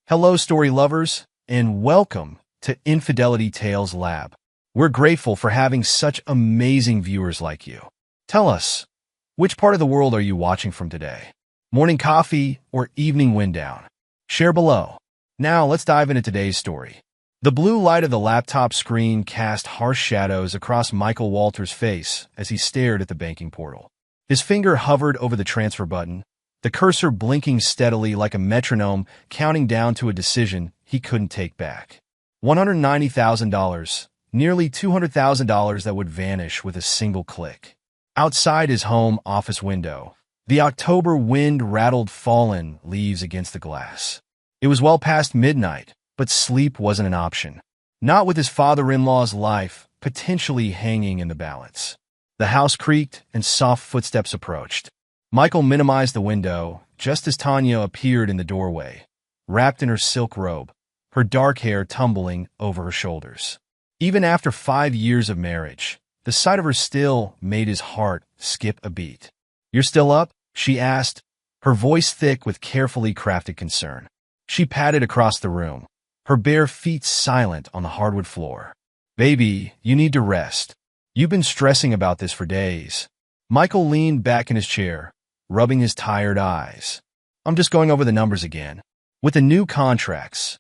Hello, story lovers, and welcome to Infidelity Tales Lab. We're grateful for having such amazing viewers like you. Tell us, which part of the world are you watching from today? Morning coffee or evening wind down? Share below. Now, let's dive into today's story. The blue light of the laptop screen cast harsh shadows across Michael Walter's face as he stared at the banking portal. His finger hovered over the transfer button, the cursor blinking steadily like a metronome, counting down to a decision he couldn't take back. $190,000, nearly $200,000 that would vanish with a single click. Outside his home office window, the October wind rattled fallen leaves against the glass. It was well past midnight, but sleep wasn't an option. Not with his father-in-law's life potentially hanging in the balance. The house creaked and soft footsteps approached. Michael minimized the window just as Tanya appeared in the doorway, wrapped in her silk robe, her dark hair tumbling over her shoulders. Even after 5 years of marriage, the sight of her still made his heart skip a beat. "You're still up?" she asked, her voice thick with carefully crafted concern. She padded across the room, her bare feet silent on the hardwood floor. "Baby, you need to rest. You've been stressing about this for days." Michael leaned back in his chair, rubbing his tired eyes. "I'm just going over the numbers again. With the new contracts."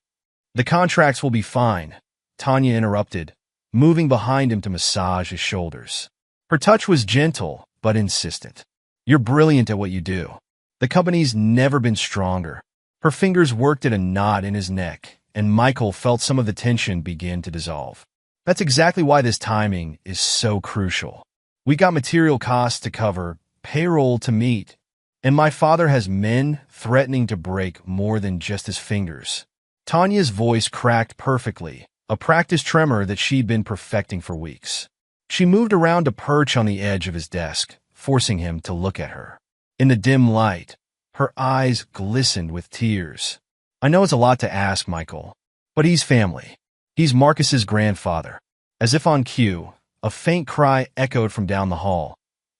"The contracts will be fine," Tanya interrupted, moving behind him to massage his shoulders. Her touch was gentle but insistent. "You're brilliant at what you do. The company's never been stronger." Her fingers worked at a knot in his neck, and Michael felt some of the tension begin to dissolve. "That's exactly why this timing is so crucial. We got material costs to cover, payroll to meet, and my father has men threatening to break more than just his fingers." Tanya's voice cracked perfectly, a practice tremor that she'd been perfecting for weeks. She moved around to perch on the edge of his desk, forcing him to look at her. In the dim light, her eyes glistened with tears. "I know it's a lot to ask, Michael, but he's family. He's Marcus's grandfather." As if on cue, a faint cry echoed from down the hall,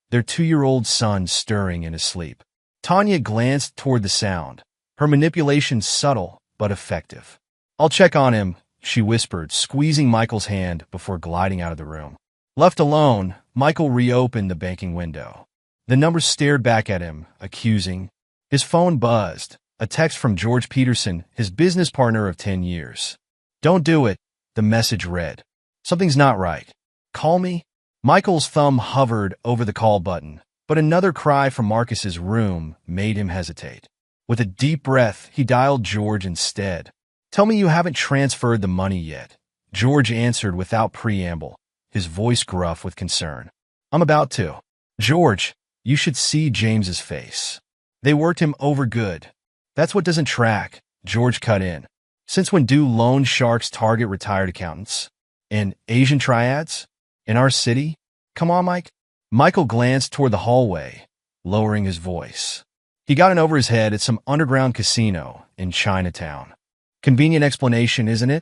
their 2-year-old son stirring in his sleep. Tanya glanced toward the sound, her manipulation subtle but effective. "I'll check on him," she whispered, squeezing Michael's hand before gliding out of the room. Left alone, Michael reopened the banking window. The numbers stared back at him, accusing. His phone buzzed, a text from George Peterson, his business partner of 10 years. "Don't do it," the message read. "Something's not right. Call me?" Michael's thumb hovered over the call button, but another cry from Marcus's room made him hesitate. With a deep breath, he dialed George instead. "Tell me you haven't transferred the money yet," George answered without preamble, his voice gruff with concern. "I'm about to." "George, you should see James's face. They worked him over good." "That's what doesn't track," George cut in. "Since when do loan sharks target retired accountants? And Asian triads? In our city? Come on, Mike." Michael glanced toward the hallway, lowering his voice. He got in over his head at some underground casino in Chinatown. "Convenient explanation, isn't it?"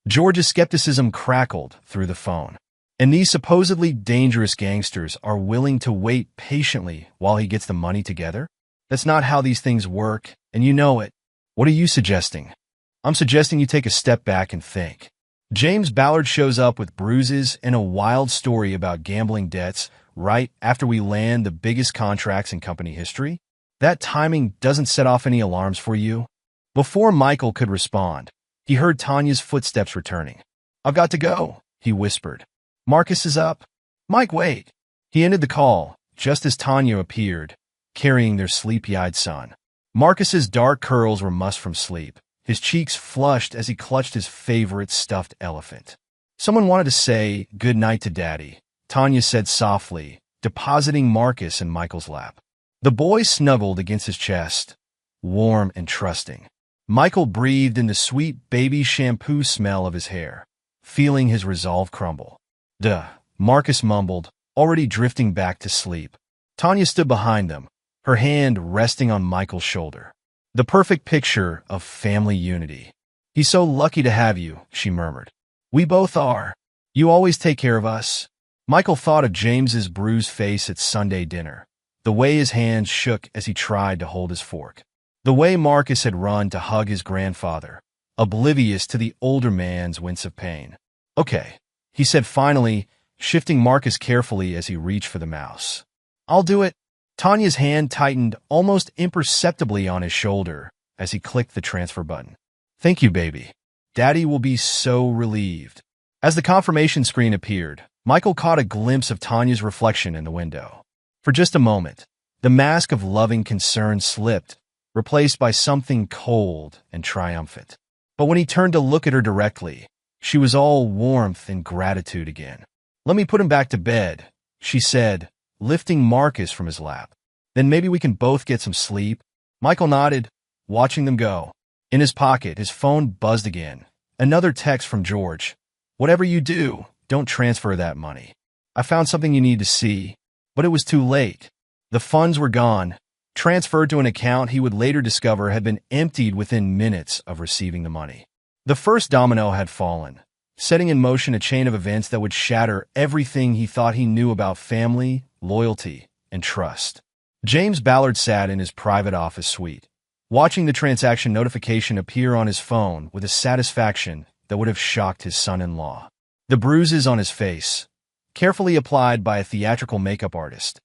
George's skepticism crackled through the phone. "And these supposedly dangerous gangsters are willing to wait patiently while he gets the money together? That's not how these things work, and you know it. What are you suggesting?" "I'm suggesting you take a step back and think." James Ballard shows up with bruises and a wild story about gambling debts right after we land the biggest contracts in company history? That timing doesn't set off any alarms for you? Before Michael could respond, he heard Tanya's footsteps returning. "I've got to go," he whispered. "Marcus is up." "Mike, wait." He ended the call just as Tanya appeared, carrying their sleepy-eyed son. Marcus's dark curls were mussed from sleep, his cheeks flushed as he clutched his favorite stuffed elephant. "Someone wanted to say good night to Daddy," Tanya said softly, depositing Marcus in Michael's lap. The boy snuggled against his chest, warm and trusting. Michael breathed in the sweet baby shampoo smell of his hair, feeling his resolve crumble. "Duh," Marcus mumbled, already drifting back to sleep. Tanya stood behind them, her hand resting on Michael's shoulder. The perfect picture of family unity. "He's so lucky to have you," she murmured. "We both are. You always take care of us." Michael thought of James's bruised face at Sunday dinner, the way his hands shook as he tried to hold his fork, the way Marcus had run to hug his grandfather, oblivious to the older man's wince of pain. "Okay," he said finally, shifting Marcus carefully as he reached for the mouse. "I'll do it." Tanya's hand tightened almost imperceptibly on his shoulder as he clicked the transfer button. "Thank you, baby. Daddy will be so relieved." As the confirmation screen appeared, Michael caught a glimpse of Tanya's reflection in the window. For just a moment, the mask of loving concern slipped, replaced by something cold and triumphant. But when he turned to look at her directly, she was all warmth and gratitude again. "Let me put him back to bed," she said, lifting Marcus from his lap. "Then maybe we can both get some sleep." Michael nodded, watching them go. In his pocket, his phone buzzed again. Another text from George. "Whatever you do, don't transfer that money. I found something you need to see." But it was too late. The funds were gone, transferred to an account he would later discover had been emptied within minutes of receiving the money. The first domino had fallen, setting in motion a chain of events that would shatter everything he thought he knew about family, loyalty, and trust. James Ballard sat in his private office suite, watching the transaction notification appear on his phone with a satisfaction that would have shocked his son-in-law. The bruises on his face, carefully applied by a theatrical makeup artist,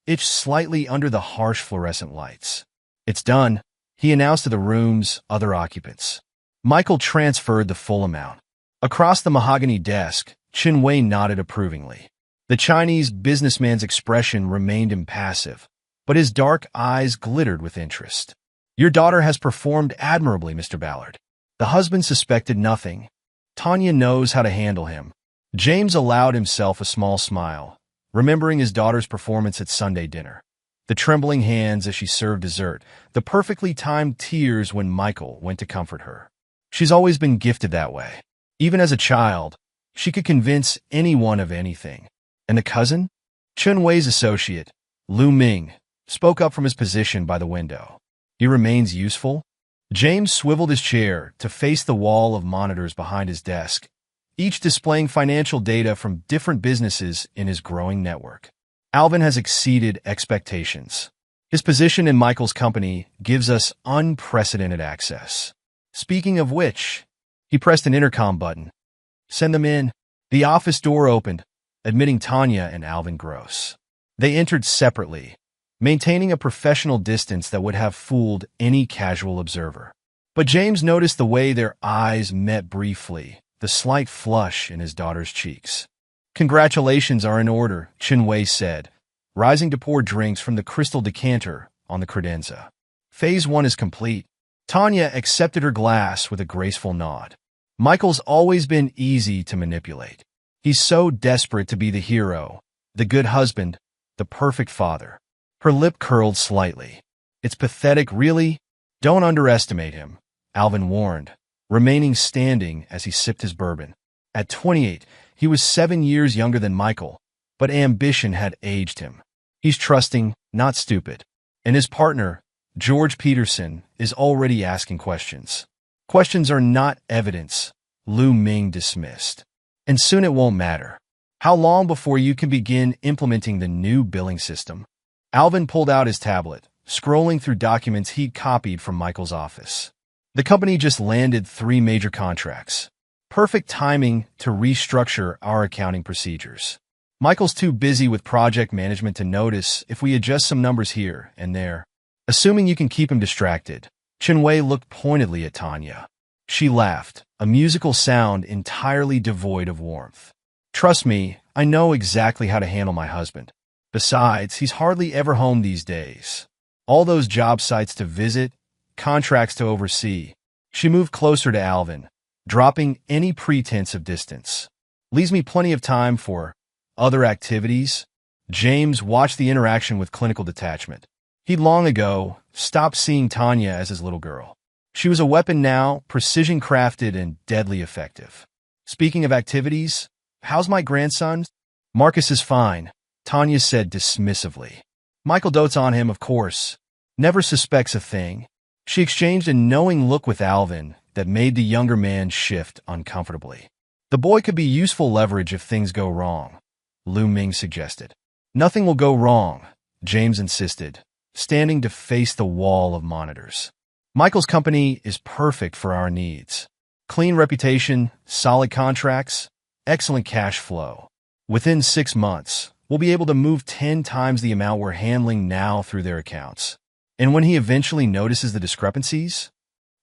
itched slightly under the harsh fluorescent lights. "It's done," he announced to the room's other occupants. Michael transferred the full amount. Across the mahogany desk, Chin Wei nodded approvingly. The Chinese businessman's expression remained impassive, but his dark eyes glittered with interest. "Your daughter has performed admirably, Mr. Ballard." The husband suspected nothing. "Tanya knows how to handle him." James allowed himself a small smile, remembering his daughter's performance at Sunday dinner. The trembling hands as she served dessert, the perfectly timed tears when Michael went to comfort her. She's always been gifted that way. Even as a child, she could convince anyone of anything. And the cousin? Chun Wei's associate, Lu Ming, spoke up from his position by the window. "He remains useful?" James swiveled his chair to face the wall of monitors behind his desk, each displaying financial data from different businesses in his growing network. "Alvin has exceeded expectations. His position in Michael's company gives us unprecedented access. Speaking of which," he pressed an intercom button. "Send them in." The office door opened, admitting Tanya and Alvin Gross. They entered separately, maintaining a professional distance that would have fooled any casual observer. But James noticed the way their eyes met briefly, the slight flush in his daughter's cheeks. "Congratulations are in order," Chin Wei said, rising to pour drinks from the crystal decanter on the credenza. "Phase 1 is complete." Tanya accepted her glass with a graceful nod. Michael's always been easy to manipulate. He's so desperate to be the hero, the good husband, the perfect father. Her lip curled slightly. "It's pathetic, really? Don't underestimate him," Alvin warned, remaining standing as he sipped his bourbon. At 28, he was 7 years younger than Michael, but ambition had aged him. He's trusting, not stupid. And his partner, George Peterson, is already asking questions. "Questions are not evidence," Lu Ming dismissed. "And soon it won't matter. How long before you can begin implementing the new billing system?" Alvin pulled out his tablet, scrolling through documents he'd copied from Michael's office. "The company just landed 3 major contracts. Perfect timing to restructure our accounting procedures. Michael's too busy with project management to notice if we adjust some numbers here and there. Assuming you can keep him distracted." Chin Wei looked pointedly at Tanya. She laughed, a musical sound entirely devoid of warmth. "Trust me, I know exactly how to handle my husband. Besides, he's hardly ever home these days. All those job sites to visit, contracts to oversee." She moved closer to Alvin, dropping any pretense of distance. "Leaves me plenty of time for other activities." James watched the interaction with clinical detachment. He'd long ago stopped seeing Tanya as his little girl. She was a weapon now, precision-crafted and deadly effective. "Speaking of activities, how's my grandson?" "Marcus is fine," Tanya said dismissively. "Michael dotes on him, of course. Never suspects a thing." She exchanged a knowing look with Alvin that made the younger man shift uncomfortably. "The boy could be useful leverage if things go wrong," Lu Ming suggested. "Nothing will go wrong," James insisted, standing to face the wall of monitors. "Michael's company is perfect for our needs. Clean reputation, solid contracts, excellent cash flow. Within 6 months, we'll be able to move 10 times the amount we're handling now through their accounts. And when he eventually notices the discrepancies?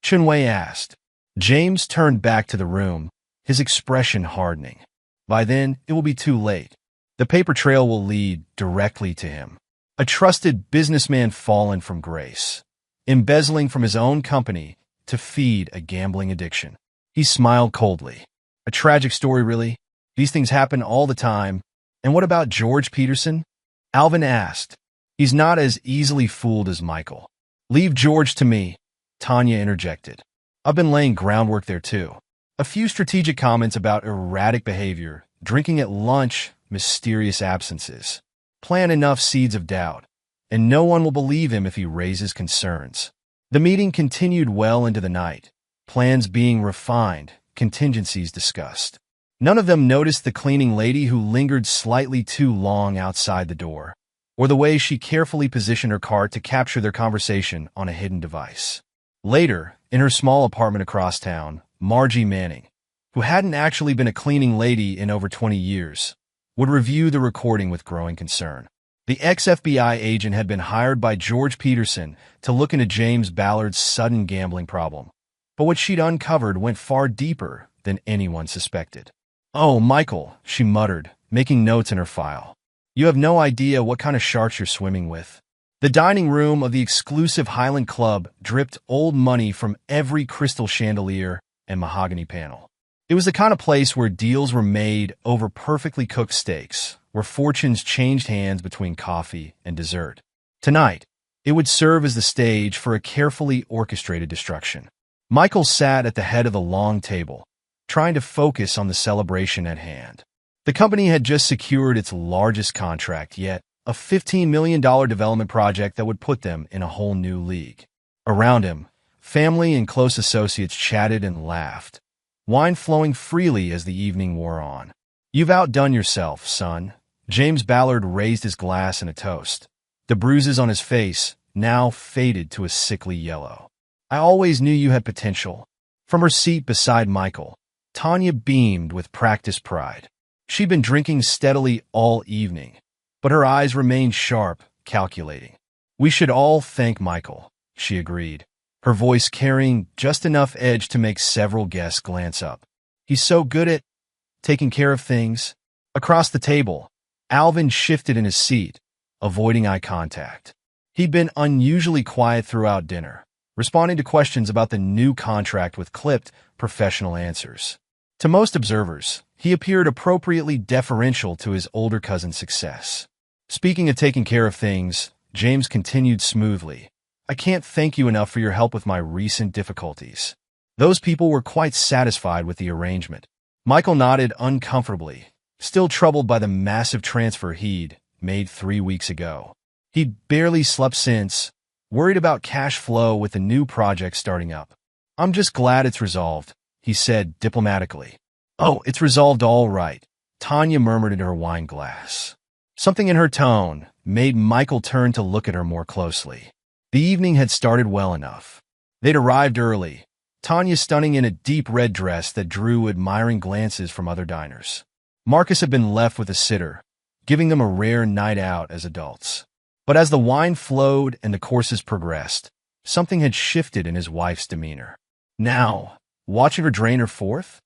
Chunwei asked. James turned back to the room, his expression hardening. By then, it will be too late. The paper trail will lead directly to him. A trusted businessman fallen from grace, embezzling from his own company to feed a gambling addiction. He smiled coldly. A tragic story, really? These things happen all the time. And what about George Peterson? Alvin asked. He's not as easily fooled as Michael. Leave George to me, Tanya interjected. I've been laying groundwork there too. A few strategic comments about erratic behavior, drinking at lunch, mysterious absences. Plant enough seeds of doubt, and no one will believe him if he raises concerns. The meeting continued well into the night, plans being refined, contingencies discussed. None of them noticed the cleaning lady who lingered slightly too long outside the door, or the way she carefully positioned her cart to capture their conversation on a hidden device. Later, in her small apartment across town, Margie Manning, who hadn't actually been a cleaning lady in over 20 years, would review the recording with growing concern. The ex-FBI agent had been hired by George Peterson to look into James Ballard's sudden gambling problem, but what she'd uncovered went far deeper than anyone suspected. "Oh, Michael," she muttered, making notes in her file. "You have no idea what kind of sharks you're swimming with." The dining room of the exclusive Highland Club dripped old money from every crystal chandelier and mahogany panel. It was the kind of place where deals were made over perfectly cooked steaks, where fortunes changed hands between coffee and dessert. Tonight, it would serve as the stage for a carefully orchestrated destruction. Michael sat at the head of the long table, trying to focus on the celebration at hand. The company had just secured its largest contract yet, a $15 million development project that would put them in a whole new league. Around him, family and close associates chatted and laughed, wine flowing freely as the evening wore on. "You've outdone yourself, son." James Ballard raised his glass in a toast. The bruises on his face now faded to a sickly yellow. "I always knew you had potential." From her seat beside Michael, Tanya beamed with practiced pride. She'd been drinking steadily all evening, but her eyes remained sharp, calculating. "We should all thank Michael," she agreed, her voice carrying just enough edge to make several guests glance up. "He's so good at taking care of things." Across the table, Alvin shifted in his seat, avoiding eye contact. He'd been unusually quiet throughout dinner, responding to questions about the new contract with clipped, professional answers. To most observers, he appeared appropriately deferential to his older cousin's success. "Speaking of taking care of things," James continued smoothly, "I can't thank you enough for your help with my recent difficulties." Those people were quite satisfied with the arrangement. Michael nodded uncomfortably, still troubled by the massive transfer he'd made 3 weeks ago. He'd barely slept since, worried about cash flow with the new project starting up. "I'm just glad it's resolved," he said diplomatically. "Oh, it's resolved all right," Tanya murmured into her wine glass. Something in her tone made Michael turn to look at her more closely. The evening had started well enough. They'd arrived early, Tanya stunning in a deep red dress that drew admiring glances from other diners. Marcus had been left with a sitter, giving them a rare night out as adults. But as the wine flowed and the courses progressed, something had shifted in his wife's demeanor. Now, watching her drain her fourth?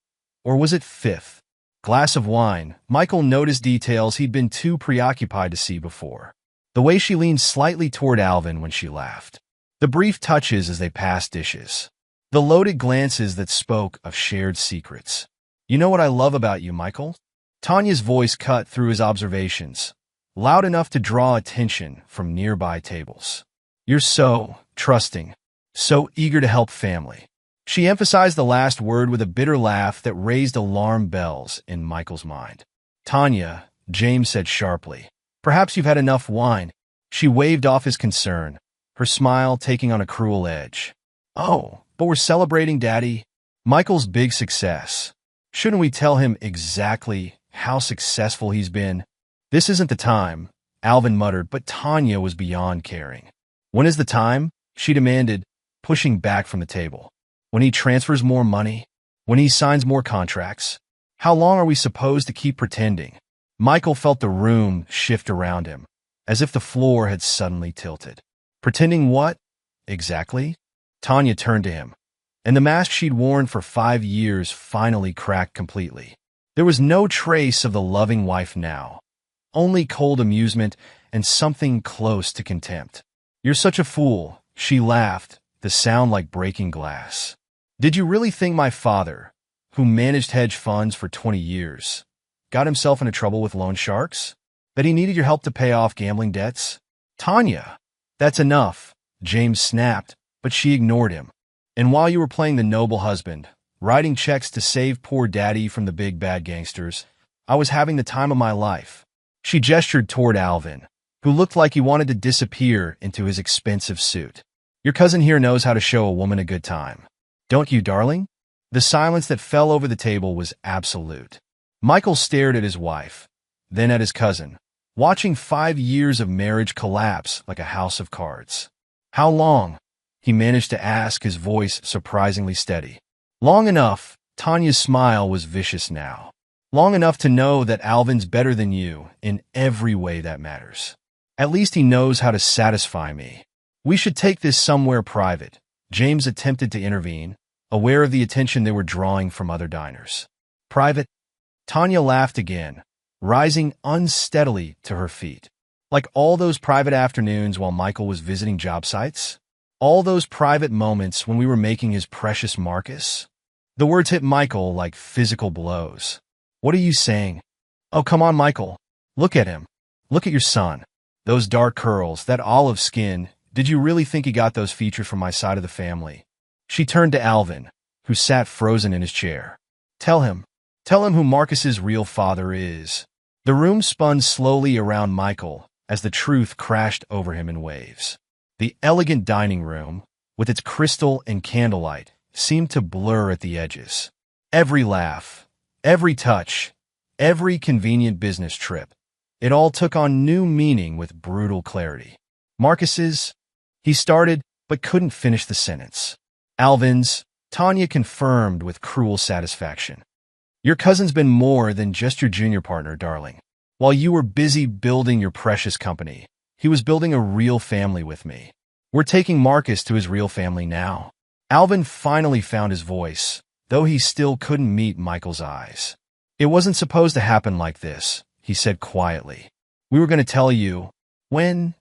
Or was it fifth? Glass of wine, Michael noticed details he'd been too preoccupied to see before. The way she leaned slightly toward Alvin when she laughed. The brief touches as they passed dishes. The loaded glances that spoke of shared secrets. "You know what I love about you, Michael?" Tanya's voice cut through his observations, loud enough to draw attention from nearby tables. "You're so trusting, so eager to help family." She emphasized the last word with a bitter laugh that raised alarm bells in Michael's mind. "Tanya," James said sharply, "perhaps you've had enough wine." She waved off his concern, her smile taking on a cruel edge. "Oh, but we're celebrating, Daddy. Michael's big success. Shouldn't we tell him exactly how successful he's been?" "This isn't the time," Alvin muttered, but Tanya was beyond caring. "When is the time?" she demanded, pushing back from the table. "When he transfers more money?" When he signs more contracts? How long are we supposed to keep pretending? Michael felt the room shift around him, as if the floor had suddenly tilted. Pretending what? Exactly? Tanya turned to him, and the mask she'd worn for 5 years finally cracked completely. There was no trace of the loving wife now, only cold amusement and something close to contempt. "You're such a fool," she laughed, the sound like breaking glass. "Did you really think my father, who managed hedge funds for 20 years, got himself into trouble with loan sharks? That he needed your help to pay off gambling debts?" "Tanya, that's enough," James snapped, but she ignored him. "And while you were playing the noble husband, writing checks to save poor daddy from the big bad gangsters, I was having the time of my life." She gestured toward Alvin, who looked like he wanted to disappear into his expensive suit. "Your cousin here knows how to show a woman a good time. Don't you, darling?" The silence that fell over the table was absolute. Michael stared at his wife, then at his cousin, watching 5 years of marriage collapse like a house of cards. "How long?" he managed to ask, his voice surprisingly steady. "Long enough." Tanya's smile was vicious now. "Long enough to know that Alvin's better than you in every way that matters. At least he knows how to satisfy me. We should take this somewhere private." James attempted to intervene, aware of the attention they were drawing from other diners. "Private?" Tanya laughed again, rising unsteadily to her feet. "Like all those private afternoons while Michael was visiting job sites? All those private moments when we were making his precious Marcus?" The words hit Michael like physical blows. "What are you saying?" "Oh, come on, Michael. Look at him. Look at your son. Those dark curls, that olive skin. Did you really think he got those features from my side of the family?" She turned to Alvin, who sat frozen in his chair. Tell him who Marcus's real father is." The room spun slowly around Michael as the truth crashed over him in waves. The elegant dining room, with its crystal and candlelight, seemed to blur at the edges. Every laugh, every touch, every convenient business trip, it all took on new meaning with brutal clarity. "Marcus's," he started, but couldn't finish the sentence. "Alvin's," Tanya confirmed with cruel satisfaction. "Your cousin's been more than just your junior partner, darling. While you were busy building your precious company, he was building a real family with me. We're taking Marcus to his real family now." Alvin finally found his voice, though he still couldn't meet Michael's eyes. "It wasn't supposed to happen like this," he said quietly. "We were going to tell you." "When?"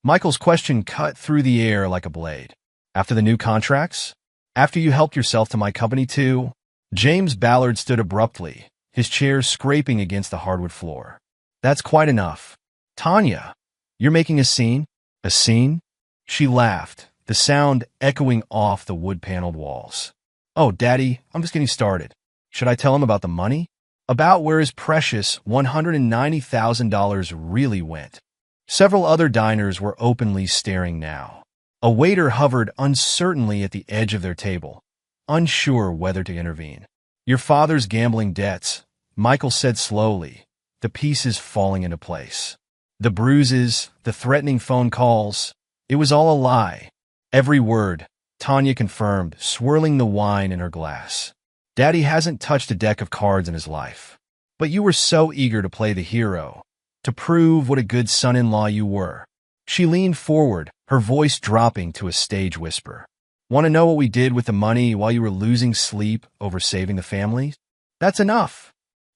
Michael's question cut through the air like a blade. "After the new contracts? After you helped yourself to my company too?" James Ballard stood abruptly, his chair scraping against the hardwood floor. "That's quite enough. Tanya, you're making a scene?" "A scene?" She laughed, the sound echoing off the wood-paneled walls. "Oh, Daddy, I'm just getting started. Should I tell him about the money? About where his precious $190,000 really went?" Several other diners were openly staring now. A waiter hovered uncertainly at the edge of their table, unsure whether to intervene. "Your father's gambling debts," Michael said slowly, the pieces falling into place. The bruises, the threatening phone calls, it was all a lie. "Every word," Tanya confirmed, swirling the wine in her glass. "Daddy hasn't touched a deck of cards in his life. But you were so eager to play the hero, to prove what a good son-in-law you were." She leaned forward, her voice dropping to a stage whisper. "Want to know what we did with the money while you were losing sleep over saving the family? That's enough."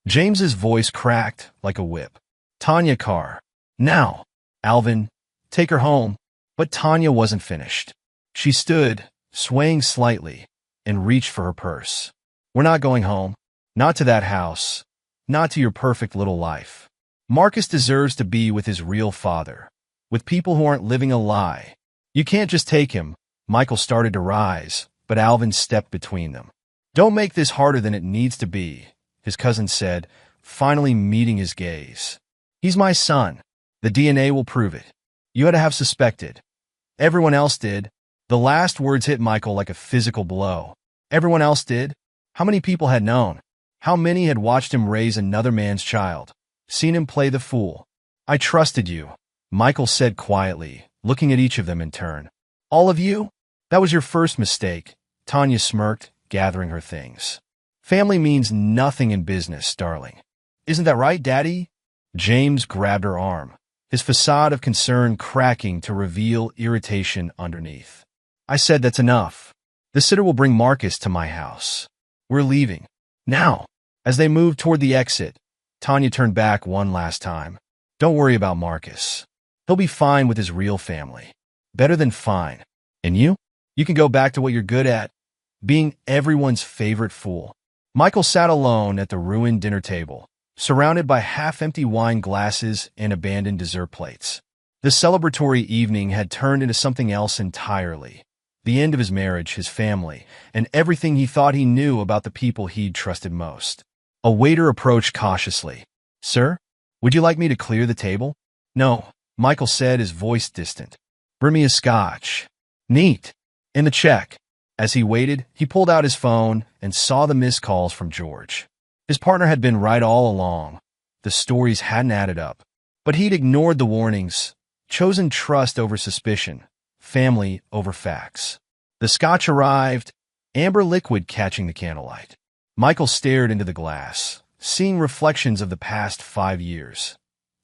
James's voice cracked like a whip. "Tanya Carr. Now, Alvin, take her home." But Tanya wasn't finished. She stood, swaying slightly, and reached for her purse. "We're not going home. Not to that house. Not to your perfect little life. Marcus deserves to be with his real father, with people who aren't living a lie. You can't just take him." Michael started to rise, but Alvin stepped between them. "Don't make this harder than it needs to be," his cousin said, finally meeting his gaze. "He's my son. The DNA will prove it. You had to have suspected. Everyone else did." The last words hit Michael like a physical blow. Everyone else did? How many people had known? How many had watched him raise another man's child, seen him play the fool? "I trusted you," Michael said quietly, looking at each of them in turn. "All of you? That was your first mistake," Tanya smirked, gathering her things. Family means nothing in business, darling. Isn't that right, Daddy? James grabbed her arm, his facade of concern cracking to reveal irritation underneath. I said that's enough. The sitter will bring Marcus to my house. We're leaving. Now. As they moved toward the exit, Tanya turned back one last time. Don't worry about Marcus. He'll be fine with his real family. Better than fine. And you? You can go back to what you're good at, being everyone's favorite fool. Michael sat alone at the ruined dinner table, surrounded by half-empty wine glasses and abandoned dessert plates. The celebratory evening had turned into something else entirely. The end of his marriage, his family, and everything he thought he knew about the people he'd trusted most. A waiter approached cautiously. Sir, would you like me to clear the table? No, Michael said, his voice distant. Bring me a scotch. Neat. And the check. As he waited, he pulled out his phone and saw the missed calls from George. His partner had been right all along. The stories hadn't added up. But he'd ignored the warnings, chosen trust over suspicion, family over facts. The scotch arrived, amber liquid catching the candlelight. Michael stared into the glass, seeing reflections of the past 5 years.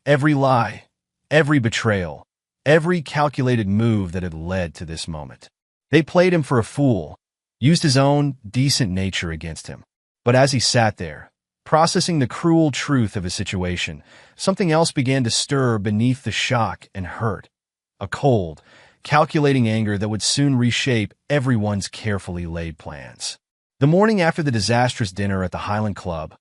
Every lie, every betrayal, every calculated move that had led to this moment. They played him for a fool, used his own decent nature against him. But as he sat there, processing the cruel truth of his situation, something else began to stir beneath the shock and hurt. A cold, calculating anger that would soon reshape everyone's carefully laid plans. The morning after the disastrous dinner at the Highland Club,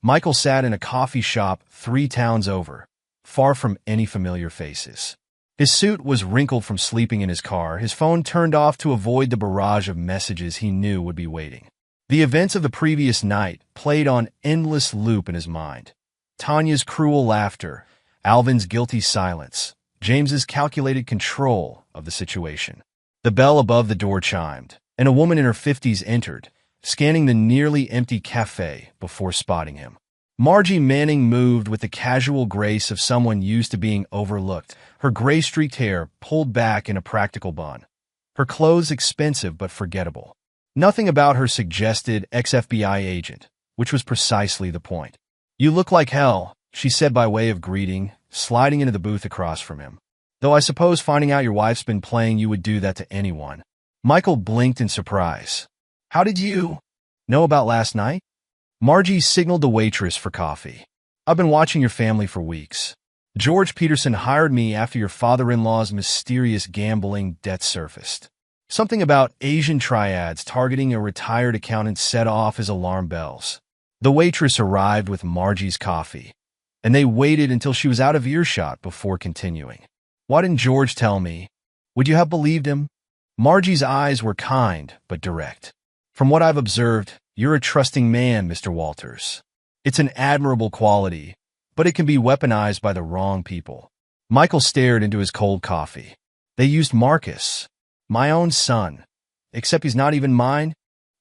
Michael sat in a coffee shop 3 towns over, far from any familiar faces. His suit was wrinkled from sleeping in his car, his phone turned off to avoid the barrage of messages he knew would be waiting. The events of the previous night played on endless loop in his mind. Tanya's cruel laughter, Alvin's guilty silence, James's calculated control of the situation. The bell above the door chimed, and a woman in her 50s entered, scanning the nearly empty cafe before spotting him. Margie Manning moved with the casual grace of someone used to being overlooked, her gray-streaked hair pulled back in a practical bun, her clothes expensive but forgettable. Nothing about her suggested ex-FBI agent, which was precisely the point. You look like hell, she said by way of greeting, sliding into the booth across from him. Though I suppose finding out your wife's been playing you would do that to anyone. Michael blinked in surprise. How did you know about last night? Margie signaled the waitress for coffee. I've been watching your family for weeks. George Peterson hired me after your father-in-law's mysterious gambling debt surfaced. Something about Asian triads targeting a retired accountant set off his alarm bells. The waitress arrived with Margie's coffee, and they waited until she was out of earshot before continuing. Why didn't George tell me? Would you have believed him? Margie's eyes were kind but direct. From what I've observed, you're a trusting man, Mr. Walters. It's an admirable quality, but it can be weaponized by the wrong people. Michael stared into his cold coffee. They used Marcus, my own son, except he's not even mine.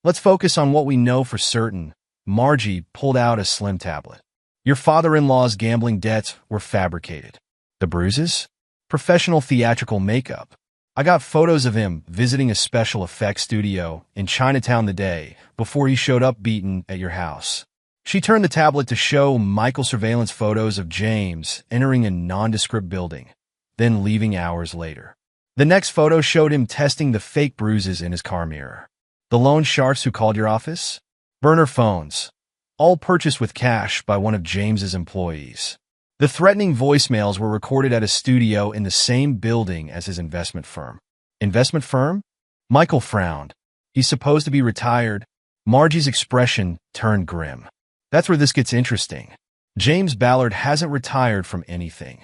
Let's focus on what we know for certain. Margie pulled out a slim tablet. Your father-in-law's gambling debts were fabricated. The bruises? Professional theatrical makeup. I got photos of him visiting a special effects studio in Chinatown the day before he showed up beaten at your house. She turned the tablet to show Michael surveillance photos of James entering a nondescript building, then leaving hours later. The next photo showed him testing the fake bruises in his car mirror. The loan sharks who called your office? Burner phones, all purchased with cash by one of James's employees. The threatening voicemails were recorded at a studio in the same building as his investment firm. Investment firm? Michael frowned. He's supposed to be retired. Margie's expression turned grim. That's where this gets interesting. James Ballard hasn't retired from anything.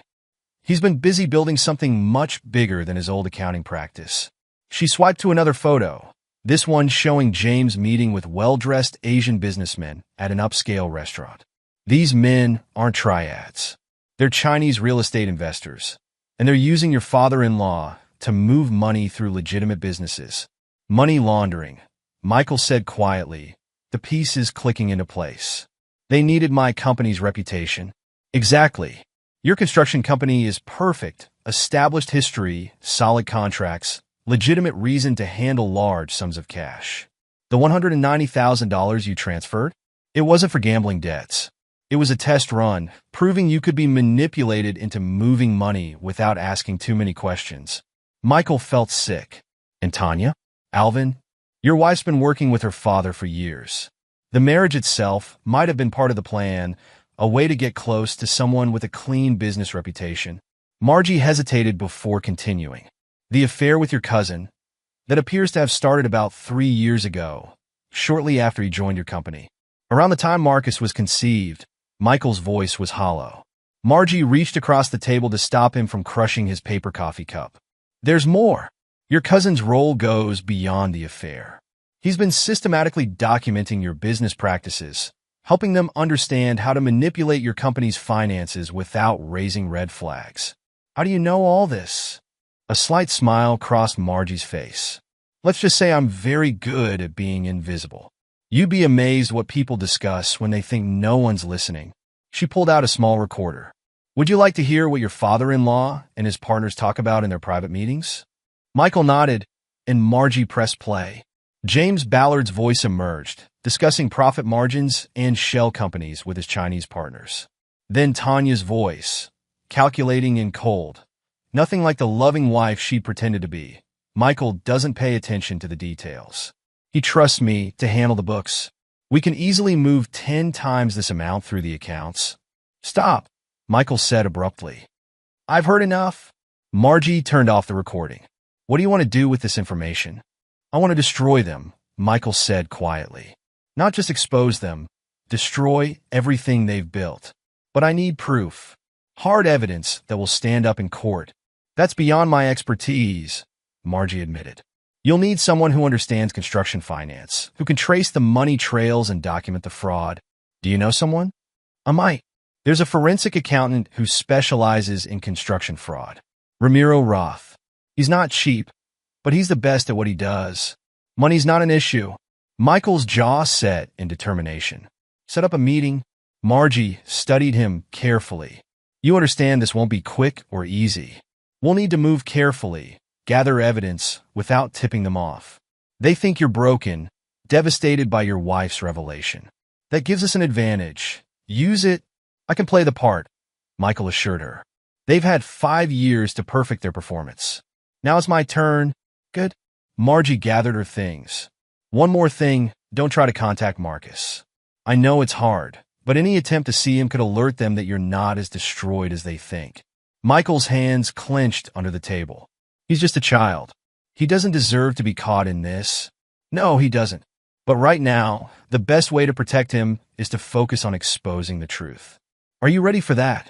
He's been busy building something much bigger than his old accounting practice. She swiped to another photo, this one showing James meeting with well-dressed Asian businessmen at an upscale restaurant. These men aren't triads. They're Chinese real estate investors, and they're using your father-in-law to move money through legitimate businesses. Money laundering, Michael said quietly, the pieces clicking into place. They needed my company's reputation. Exactly. Your construction company is perfect, established history, solid contracts, legitimate reason to handle large sums of cash. The $190,000 you transferred? It wasn't for gambling debts. It was a test run, proving you could be manipulated into moving money without asking too many questions. Michael felt sick. And Tanya? Alvin? Your wife's been working with her father for years. The marriage itself might have been part of the plan, a way to get close to someone with a clean business reputation. Margie hesitated before continuing. The affair with your cousin, that appears to have started about 3 years ago, shortly after he joined your company. Around the time Marcus was conceived, Michael's voice was hollow. Margie reached across the table to stop him from crushing his paper coffee cup. There's more. Your cousin's role goes beyond the affair. He's been systematically documenting your business practices, helping them understand how to manipulate your company's finances without raising red flags. How do you know all this? A slight smile crossed Margie's face. Let's just say I'm very good at being invisible. You'd be amazed what people discuss when they think no one's listening. She pulled out a small recorder. Would you like to hear what your father-in-law and his partners talk about in their private meetings? Michael nodded, and Margie pressed play. James Ballard's voice emerged, discussing profit margins and shell companies with his Chinese partners. Then Tanya's voice, calculating and cold. Nothing like the loving wife she pretended to be. Michael doesn't pay attention to the details. He trusts me to handle the books. We can easily move 10 times this amount through the accounts. Stop, Michael said abruptly. I've heard enough. Margie turned off the recording. What do you want to do with this information? I want to destroy them, Michael said quietly. Not just expose them, destroy everything they've built. But I need proof. Hard evidence that will stand up in court. That's beyond my expertise, Margie admitted. You'll need someone who understands construction finance, who can trace the money trails and document the fraud. Do you know someone? I might. There's a forensic accountant who specializes in construction fraud. Ramiro Roth. He's not cheap, but he's the best at what he does. Money's not an issue. Michael's jaw set in determination. Set up a meeting. Margie studied him carefully. You understand this won't be quick or easy. We'll need to move carefully. Gather evidence without tipping them off. They think you're broken, devastated by your wife's revelation. That gives us an advantage. Use it. I can play the part, Michael assured her. They've had 5 years to perfect their performance. Now it's my turn. Good. Margie gathered her things. One more thing, don't try to contact Marcus. I know it's hard, but any attempt to see him could alert them that you're not as destroyed as they think. Michael's hands clenched under the table. He's just a child. He doesn't deserve to be caught in this. No, he doesn't. But right now, the best way to protect him is to focus on exposing the truth. Are you ready for that?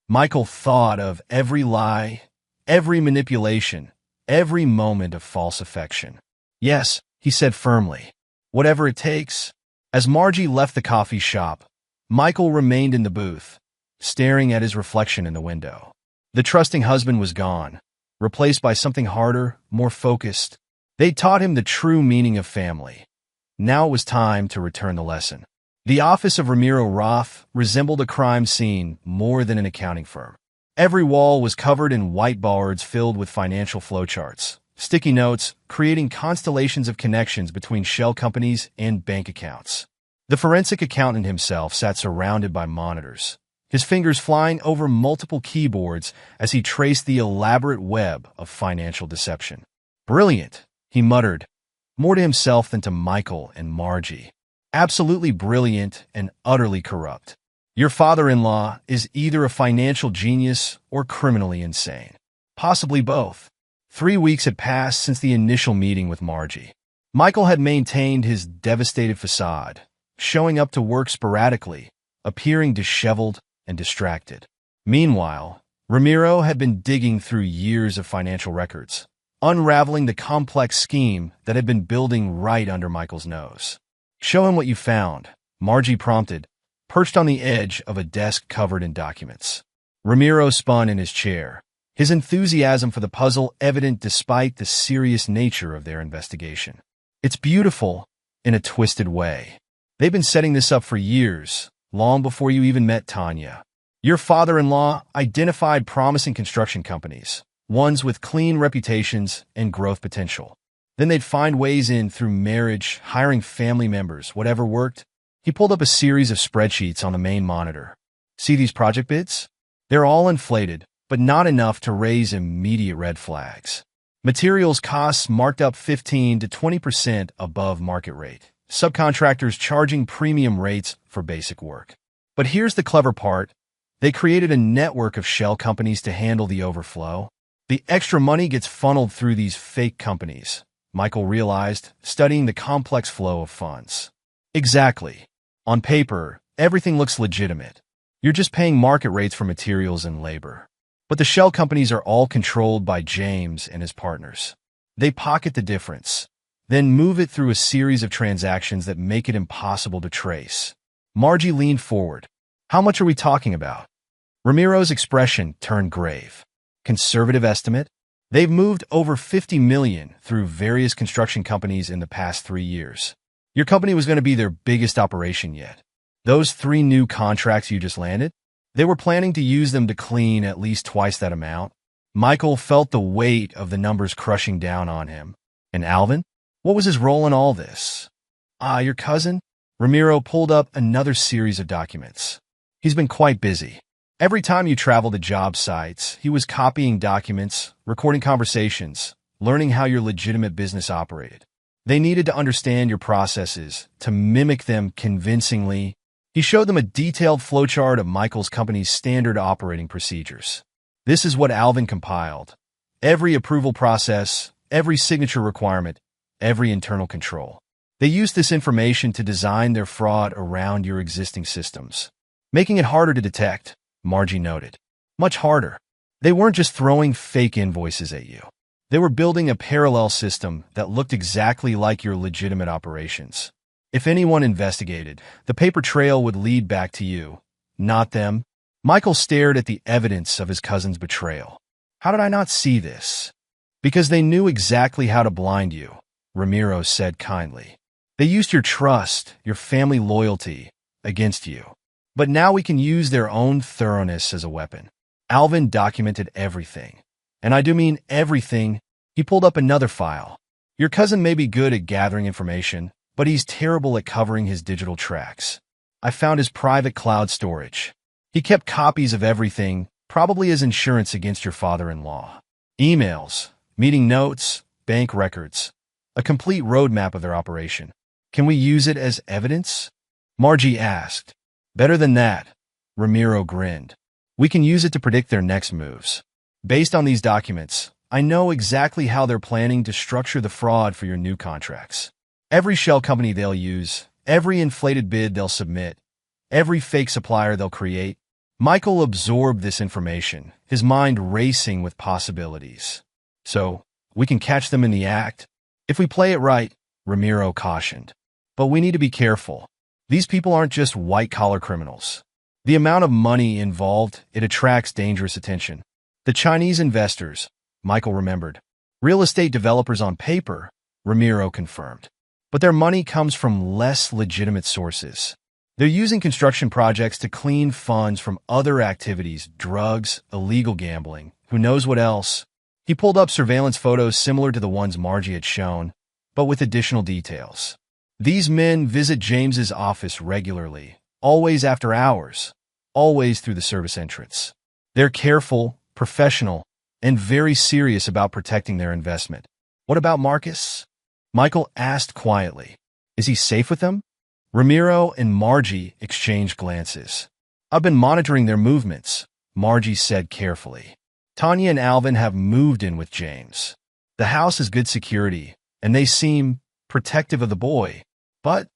Michael thought of every lie, every manipulation, every moment of false affection. Yes, he said firmly. Whatever it takes. As Margie left the coffee shop, Michael remained in the booth, staring at his reflection in the window. The trusting husband was gone, replaced by something harder, more focused. They taught him the true meaning of family. Now it was time to return the lesson. The office of Ramiro Roth resembled a crime scene more than an accounting firm. Every wall was covered in whiteboards filled with financial flowcharts, sticky notes, creating constellations of connections between shell companies and bank accounts. The forensic accountant himself sat surrounded by monitors, his fingers flying over multiple keyboards as he traced the elaborate web of financial deception. Brilliant, he muttered, more to himself than to Michael and Margie. Absolutely brilliant and utterly corrupt. Your father-in-law is either a financial genius or criminally insane. Possibly both. 3 weeks had passed since the initial meeting with Margie. Michael had maintained his devastated facade, showing up to work sporadically, appearing disheveled and distracted. Meanwhile, Ramiro had been digging through years of financial records, unraveling the complex scheme that had been building right under Michael's nose. Show him what you found, Margie prompted, perched on the edge of a desk covered in documents. Ramiro spun in his chair, his enthusiasm for the puzzle evident despite the serious nature of their investigation. It's beautiful, in a twisted way. They've been setting this up for years, long before you even met Tanya. Your father-in-law identified promising construction companies, ones with clean reputations and growth potential. Then they'd find ways in through marriage, hiring family members, whatever worked. He pulled up a series of spreadsheets on the main monitor. See these project bids? They're all inflated, but not enough to raise immediate red flags. Materials costs marked up 15 to 20% above market rate. Subcontractors charging premium rates for basic work. But here's the clever part. They created a network of shell companies to handle the overflow. The extra money gets funneled through these fake companies, Michael realized, studying the complex flow of funds. Exactly. On paper, everything looks legitimate. You're just paying market rates for materials and labor. But the shell companies are all controlled by James and his partners. They pocket the difference, then move it through a series of transactions that make it impossible to trace. Margie leaned forward. How much are we talking about? Ramiro's expression turned grave. Conservative estimate? They've moved over $50 million through various construction companies in the past 3 years. Your company was going to be their biggest operation yet. Those 3 new contracts you just landed? They were planning to use them to clean at least twice that amount. Michael felt the weight of the numbers crushing down on him. And Alvin? What was his role in all this? Your cousin? Ramiro pulled up another series of documents. He's been quite busy. Every time you travel to job sites, he was copying documents, recording conversations, learning how your legitimate business operated. They needed to understand your processes, to mimic them convincingly. He showed them a detailed flowchart of Michael's company's standard operating procedures. This is what Alvin compiled. Every approval process, every signature requirement, every internal control. They used this information to design their fraud around your existing systems, making it harder to detect, Margie noted. Much harder. They weren't just throwing fake invoices at you. They were building a parallel system that looked exactly like your legitimate operations. If anyone investigated, the paper trail would lead back to you, not them. Michael stared at the evidence of his cousin's betrayal. How did I not see this? Because they knew exactly how to blind you, Ramiro said kindly. They used your trust, your family loyalty, against you. But now we can use their own thoroughness as a weapon. Alvin documented everything. And I do mean everything. He pulled up another file. Your cousin may be good at gathering information, but he's terrible at covering his digital tracks. I found his private cloud storage. He kept copies of everything, probably as insurance against your father-in-law. Emails, meeting notes, bank records, a complete roadmap of their operation. Can we use it as evidence? Margie asked. Better than that, Ramiro grinned. We can use it to predict their next moves. Based on these documents, I know exactly how they're planning to structure the fraud for your new contracts. Every shell company they'll use, every inflated bid they'll submit, every fake supplier they'll create. Michael absorbed this information, his mind racing with possibilities. So, we can catch them in the act? If we play it right, Ramiro cautioned. But we need to be careful. These people aren't just white-collar criminals. The amount of money involved, it attracts dangerous attention. The Chinese investors, Michael remembered. Real estate developers on paper, Ramiro confirmed. But their money comes from less legitimate sources. They're using construction projects to clean funds from other activities, drugs, illegal gambling, who knows what else. He pulled up surveillance photos similar to the ones Margie had shown, but with additional details. These men visit James's office regularly, always after hours, always through the service entrance. They're careful, professional, and very serious about protecting their investment. What about Marcus? Michael asked quietly. Is he safe with them? Ramiro and Margie exchanged glances. I've been monitoring their movements, Margie said carefully. Tanya and Alvin have moved in with James. The house is good security, and they seem protective of the boy. But,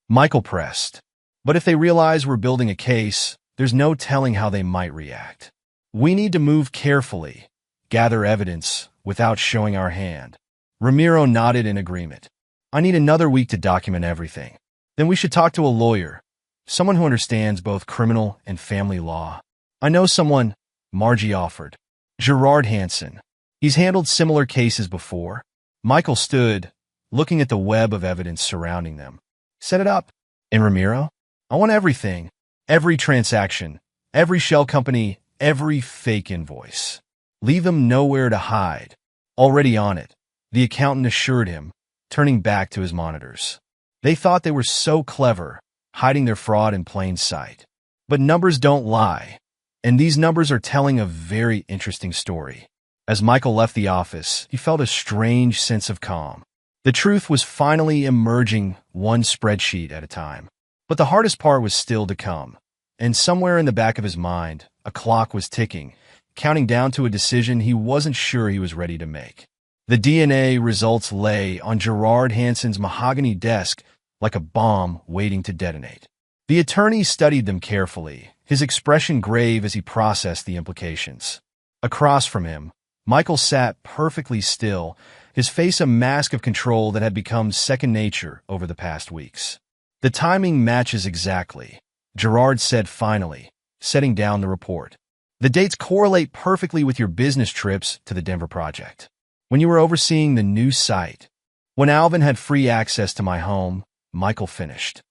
Michael pressed. But if they realize we're building a case, there's no telling how they might react. We need to move carefully, gather evidence, without showing our hand. Ramiro nodded in agreement. I need another week to document everything. Then we should talk to a lawyer, someone who understands both criminal and family law. I know someone, Margie offered. Gerard Hansen. He's handled similar cases before. Michael stood, looking at the web of evidence surrounding them. Set it up. And Ramiro? I want everything. Every transaction. Every shell company. Every fake invoice. Leave them nowhere to hide. Already on it, the accountant assured him, turning back to his monitors. They thought they were so clever, hiding their fraud in plain sight. But numbers don't lie, and these numbers are telling a very interesting story. As Michael left the office, he felt a strange sense of calm. The truth was finally emerging, one spreadsheet at a time. But the hardest part was still to come, and somewhere in the back of his mind, a clock was ticking, counting down to a decision he wasn't sure he was ready to make. The DNA results lay on Gerard Hansen's mahogany desk like a bomb waiting to detonate. The attorney studied them carefully, his expression grave as he processed the implications. Across from him, Michael sat perfectly still, his face a mask of control that had become second nature over the past weeks. The timing matches exactly, Gerard said finally, setting down the report. The dates correlate perfectly with your business trips to the Denver project. When you were overseeing the new site, when Alvin had free access to my home, Michael finished.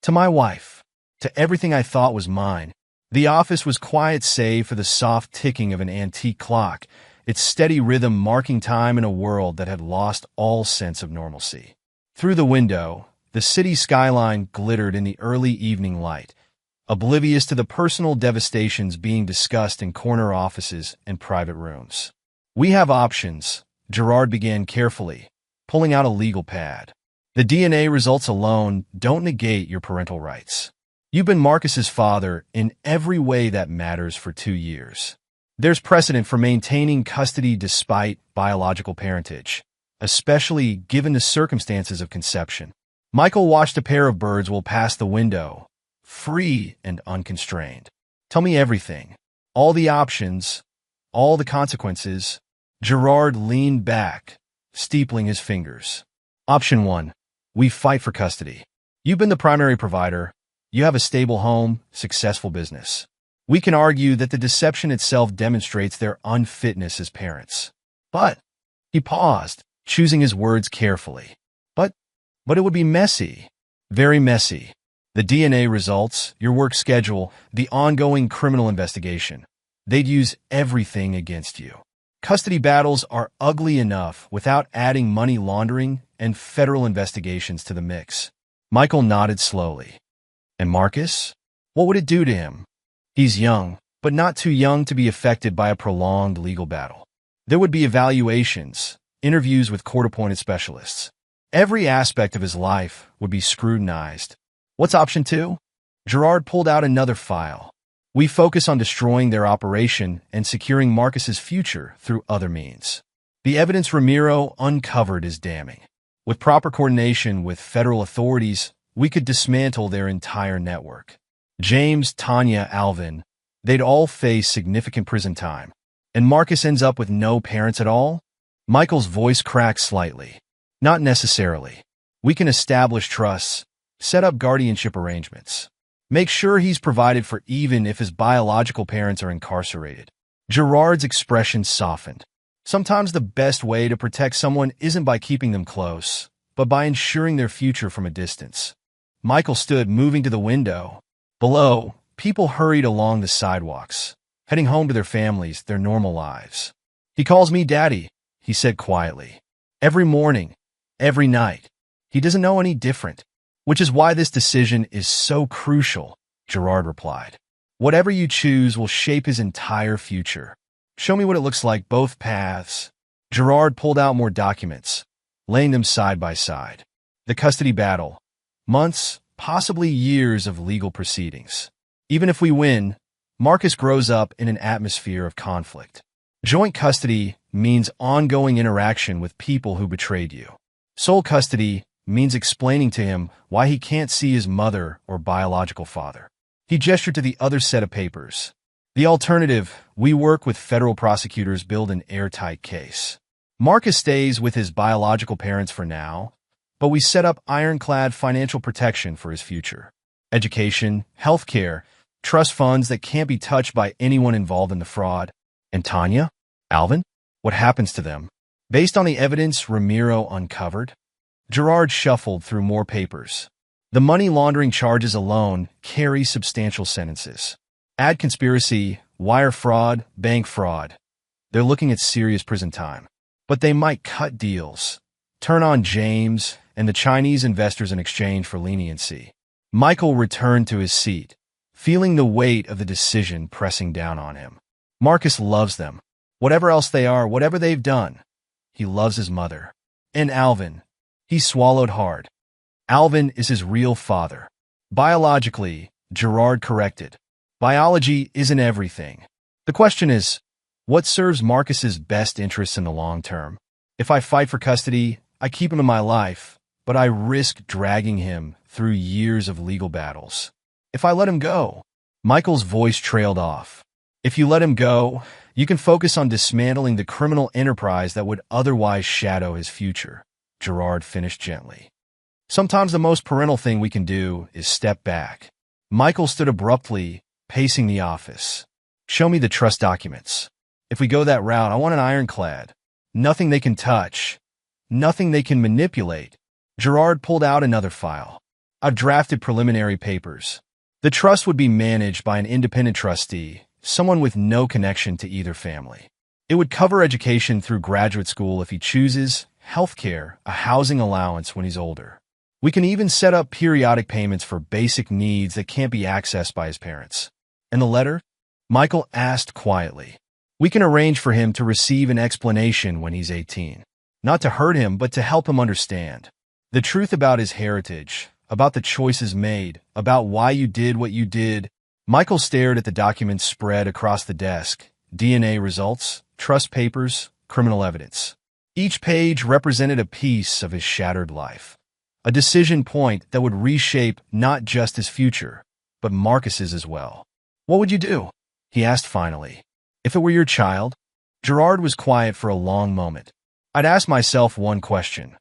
To my wife, to everything I thought was mine, the office was quiet save for the soft ticking of an antique clock, its steady rhythm marking time in a world that had lost all sense of normalcy. Through the window, the city skyline glittered in the early evening light, oblivious to the personal devastations being discussed in corner offices and private rooms. We have options, Gerard began carefully, pulling out a legal pad. The DNA results alone don't negate your parental rights. You've been Marcus's father in every way that matters for 2 years. There's precedent for maintaining custody despite biological parentage, especially given the circumstances of conception. Michael watched a pair of birds whirl past the window, free and unconstrained. Tell me everything. All the options, all the consequences. Gerard leaned back, steepling his fingers. Option 1. We fight for custody. You've been the primary provider. You have a stable home, successful business. We can argue that the deception itself demonstrates their unfitness as parents. But, he paused, choosing his words carefully. But it would be messy. Very messy. The DNA results, your work schedule, the ongoing criminal investigation. They'd use everything against you. Custody battles are ugly enough without adding money laundering and federal investigations to the mix. Michael nodded slowly. And Marcus? What would it do to him? He's young, but not too young to be affected by a prolonged legal battle. There would be evaluations, interviews with court-appointed specialists. Every aspect of his life would be scrutinized. What's option 2? Gerard pulled out another file. We focus on destroying their operation and securing Marcus's future through other means. The evidence Ramiro uncovered is damning. With proper coordination with federal authorities, we could dismantle their entire network. James, Tanya, Alvin, they'd all face significant prison time. And Marcus ends up with no parents at all? Michael's voice cracked slightly. Not necessarily. We can establish trusts, set up guardianship arrangements. Make sure he's provided for even if his biological parents are incarcerated. Gerard's expression softened. Sometimes the best way to protect someone isn't by keeping them close, but by ensuring their future from a distance. Michael stood, moving to the window. Below, people hurried along the sidewalks, heading home to their families, their normal lives. He calls me Daddy, he said quietly. Every morning, every night. He doesn't know any different. Which is why this decision is so crucial, Gerard replied. Whatever you choose will shape his entire future. Show me what it looks like, both paths. Gerard pulled out more documents, laying them side by side. The custody battle. Months, possibly years of legal proceedings. Even if we win, Marcus grows up in an atmosphere of conflict. Joint custody means ongoing interaction with people who betrayed you. Sole custody means explaining to him why he can't see his mother or biological father. He gestured to the other set of papers. The alternative, we work with federal prosecutors, build an airtight case. Marcus stays with his biological parents for now, but we set up ironclad financial protection for his future. Education, healthcare, trust funds that can't be touched by anyone involved in the fraud. And Tanya? Alvin? What happens to them? Based on the evidence Ramiro uncovered, Gerard shuffled through more papers. The money laundering charges alone carry substantial sentences. Add conspiracy, wire fraud, bank fraud. They're looking at serious prison time. But they might cut deals, turn on James and the Chinese investors in exchange for leniency. Michael returned to his seat, feeling the weight of the decision pressing down on him. Marcus loves them. Whatever else they are, whatever they've done. He loves his mother. And Alvin. He swallowed hard. Alvin is his real father. Biologically, Gerard corrected. Biology isn't everything. The question is, what serves Marcus's best interests in the long term? If I fight for custody, I keep him in my life, but I risk dragging him through years of legal battles. If I let him go, Michael's voice trailed off. If you let him go, you can focus on dismantling the criminal enterprise that would otherwise shadow his future, Gerard finished gently. Sometimes the most parental thing we can do is step back. Michael stood abruptly, pacing the office. Show me the trust documents. If we go that route, I want an ironclad. Nothing they can touch. Nothing they can manipulate. Gerard pulled out another file. I've drafted preliminary papers. The trust would be managed by an independent trustee, someone with no connection to either family. It would cover education through graduate school if he chooses, healthcare, a housing allowance when he's older. We can even set up periodic payments for basic needs that can't be accessed by his parents. And the letter? Michael asked quietly. We can arrange for him to receive an explanation when he's 18. Not to hurt him, but to help him understand. The truth about his heritage, about the choices made, about why you did what you did. Michael stared at the documents spread across the desk. DNA results, trust papers, criminal evidence. Each page represented a piece of his shattered life. A decision point that would reshape not just his future, but Marcus's as well. What would you do? He asked finally. If it were your child? Gerard was quiet for a long moment. I'd ask myself one question.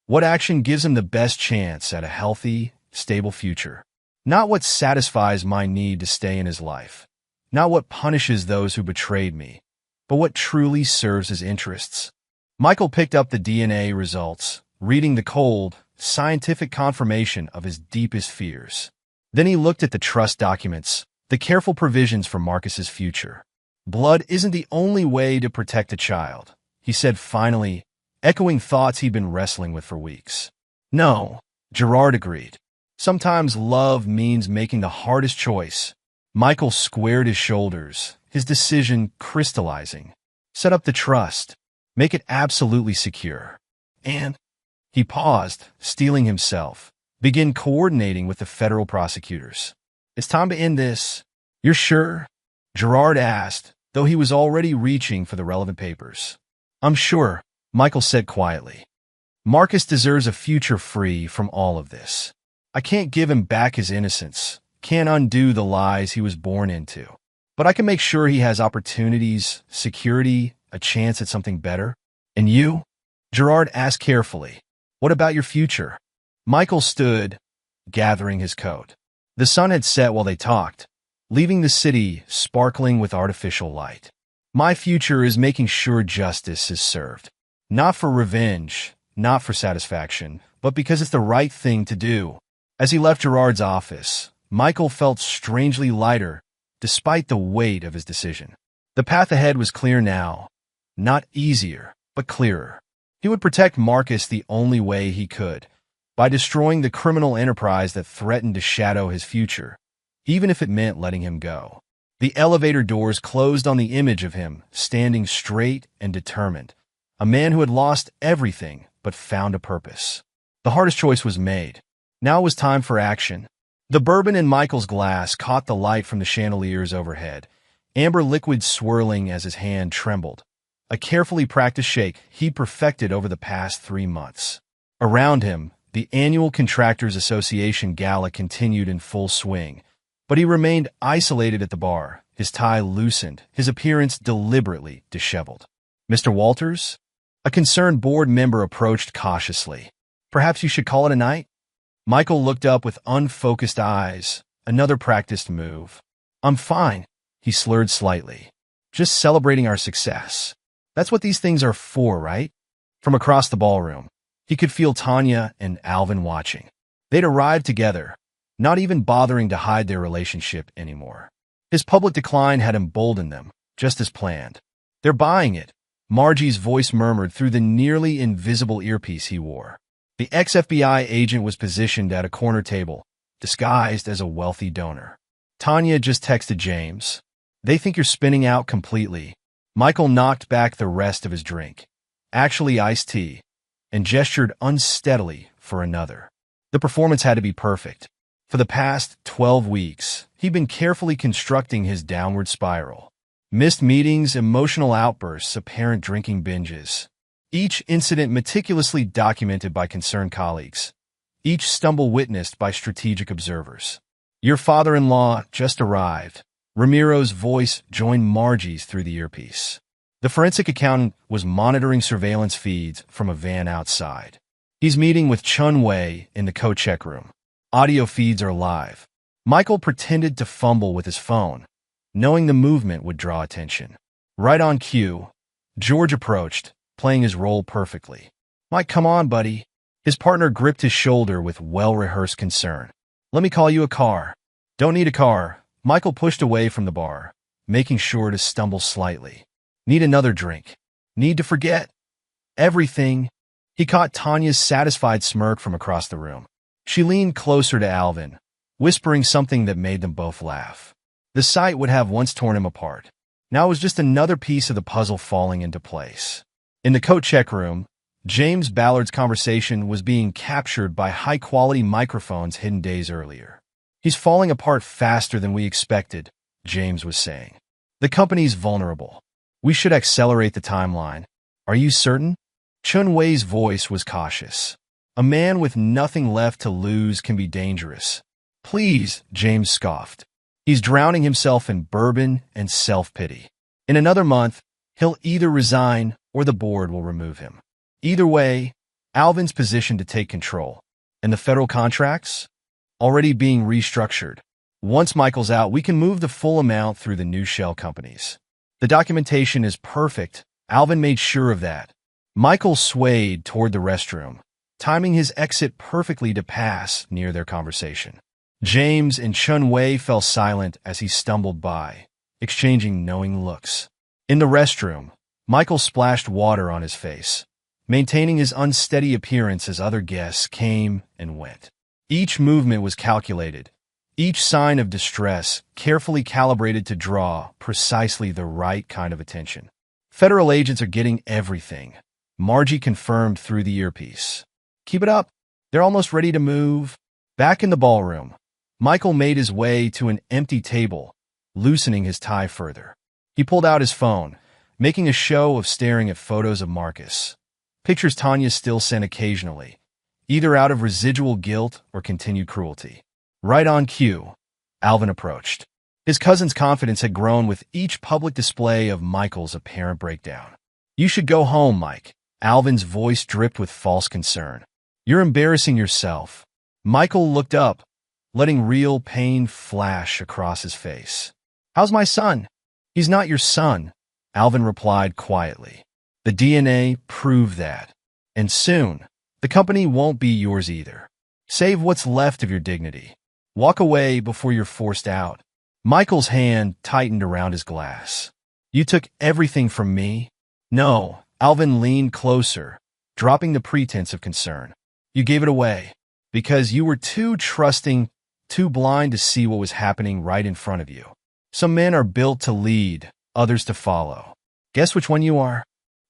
What action gives him the best chance at a healthy, stable future? Not what satisfies my need to stay in his life. Not what punishes those who betrayed me, but what truly serves his interests. Michael picked up the DNA results, reading the cold, scientific confirmation of his deepest fears. Then he looked at the trust documents, the careful provisions for Marcus's future. Blood isn't the only way to protect a child, he said finally, echoing thoughts he'd been wrestling with for weeks. No, Gerard agreed. Sometimes love means making the hardest choice. Michael squared his shoulders, his decision crystallizing. Set up the trust. Make it absolutely secure. And he paused, steeling himself. Begin coordinating with the federal prosecutors. It's time to end this. You're sure? Gerard asked, though he was already reaching for the relevant papers. I'm sure, Michael said quietly. Marcus deserves a future free from all of this. I can't give him back his innocence, can't undo the lies he was born into. But I can make sure he has opportunities, security, a chance at something better. And you? Gerard asked carefully. What about your future? Michael stood, gathering his coat. The sun had set while they talked, leaving the city sparkling with artificial light. My future is making sure justice is served. Not for revenge, not for satisfaction, but because it's the right thing to do. As he left Gerard's office, Michael felt strangely lighter, despite the weight of his decision. The path ahead was clear now. Not easier, but clearer. He would protect Marcus the only way he could, by destroying the criminal enterprise that threatened to shadow his future, even if it meant letting him go. The elevator doors closed on the image of him, standing straight and determined, a man who had lost everything but found a purpose. The hardest choice was made. Now it was time for action. The bourbon in Michael's glass caught the light from the chandeliers overhead, amber liquid swirling as his hand trembled. A carefully practiced shake he'd perfected over the past 3 months. Around him, the annual Contractors Association gala continued in full swing, but he remained isolated at the bar, his tie loosened, his appearance deliberately disheveled. Mr. Walters? A concerned board member approached cautiously. Perhaps you should call it a night? Michael looked up with unfocused eyes, another practiced move. I'm fine, he slurred slightly. Just celebrating our success. That's what these things are for, right? From across the ballroom, he could feel Tanya and Alvin watching. They'd arrived together, not even bothering to hide their relationship anymore. His public decline had emboldened them, just as planned. They're buying it, Margie's voice murmured through the nearly invisible earpiece he wore. The ex-FBI agent was positioned at a corner table, disguised as a wealthy donor. Tanya just texted James. They think you're spinning out completely. Michael knocked back the rest of his drink, actually iced tea, and gestured unsteadily for another. The performance had to be perfect. For the past 12 weeks, he'd been carefully constructing his downward spiral. Missed meetings, emotional outbursts, apparent drinking binges. Each incident meticulously documented by concerned colleagues. Each stumble witnessed by strategic observers. Your father-in-law just arrived. Ramiro's voice joined Margie's through the earpiece. The forensic accountant was monitoring surveillance feeds from a van outside. He's meeting with Chun Wei in the co-check room. Audio feeds are live. Michael pretended to fumble with his phone, knowing the movement would draw attention. Right on cue, George approached, playing his role perfectly. Mike, come on, buddy. His partner gripped his shoulder with well-rehearsed concern. Let me call you a car. Don't need a car. Michael pushed away from the bar, making sure to stumble slightly. Need another drink. Need to forget everything. He caught Tanya's satisfied smirk from across the room. She leaned closer to Alvin, whispering something that made them both laugh. The sight would have once torn him apart. Now it was just another piece of the puzzle falling into place. In the co-check room, James Ballard's conversation was being captured by high-quality microphones hidden days earlier. He's falling apart faster than we expected, James was saying. The company's vulnerable. We should accelerate the timeline. Are you certain? Chun Wei's voice was cautious. A man with nothing left to lose can be dangerous. Please, James scoffed. He's drowning himself in bourbon and self-pity. In another month, he'll either resign or the board will remove him. Either way, Alvin's positioned to take control. And the federal contracts? Already being restructured. Once Michael's out, we can move the full amount through the new shell companies. The documentation is perfect. Alvin made sure of that. Michael swayed toward the restroom, timing his exit perfectly to pass near their conversation. James and Chun Wei fell silent as he stumbled by, exchanging knowing looks. In the restroom, Michael splashed water on his face, maintaining his unsteady appearance as other guests came and went. Each movement was calculated, each sign of distress carefully calibrated to draw precisely the right kind of attention. Federal agents are getting everything, Margie confirmed through the earpiece. Keep it up. They're almost ready to move. Back in the ballroom, Michael made his way to an empty table, loosening his tie further. He pulled out his phone, making a show of staring at photos of Marcus. Pictures Tanya still sent occasionally, either out of residual guilt or continued cruelty. Right on cue, Alvin approached. His cousin's confidence had grown with each public display of Michael's apparent breakdown. You should go home, Mike. Alvin's voice dripped with false concern. You're embarrassing yourself. Michael looked up, letting real pain flash across his face. How's my son? He's not your son, Alvin replied quietly. The DNA proved that. And soon, the company won't be yours either. Save what's left of your dignity. Walk away before you're forced out. Michael's hand tightened around his glass. You took everything from me? No, Alvin leaned closer, dropping the pretense of concern. You gave it away because you were too trusting, too blind to see what was happening right in front of you. Some men are built to lead, others to follow. Guess which one you are?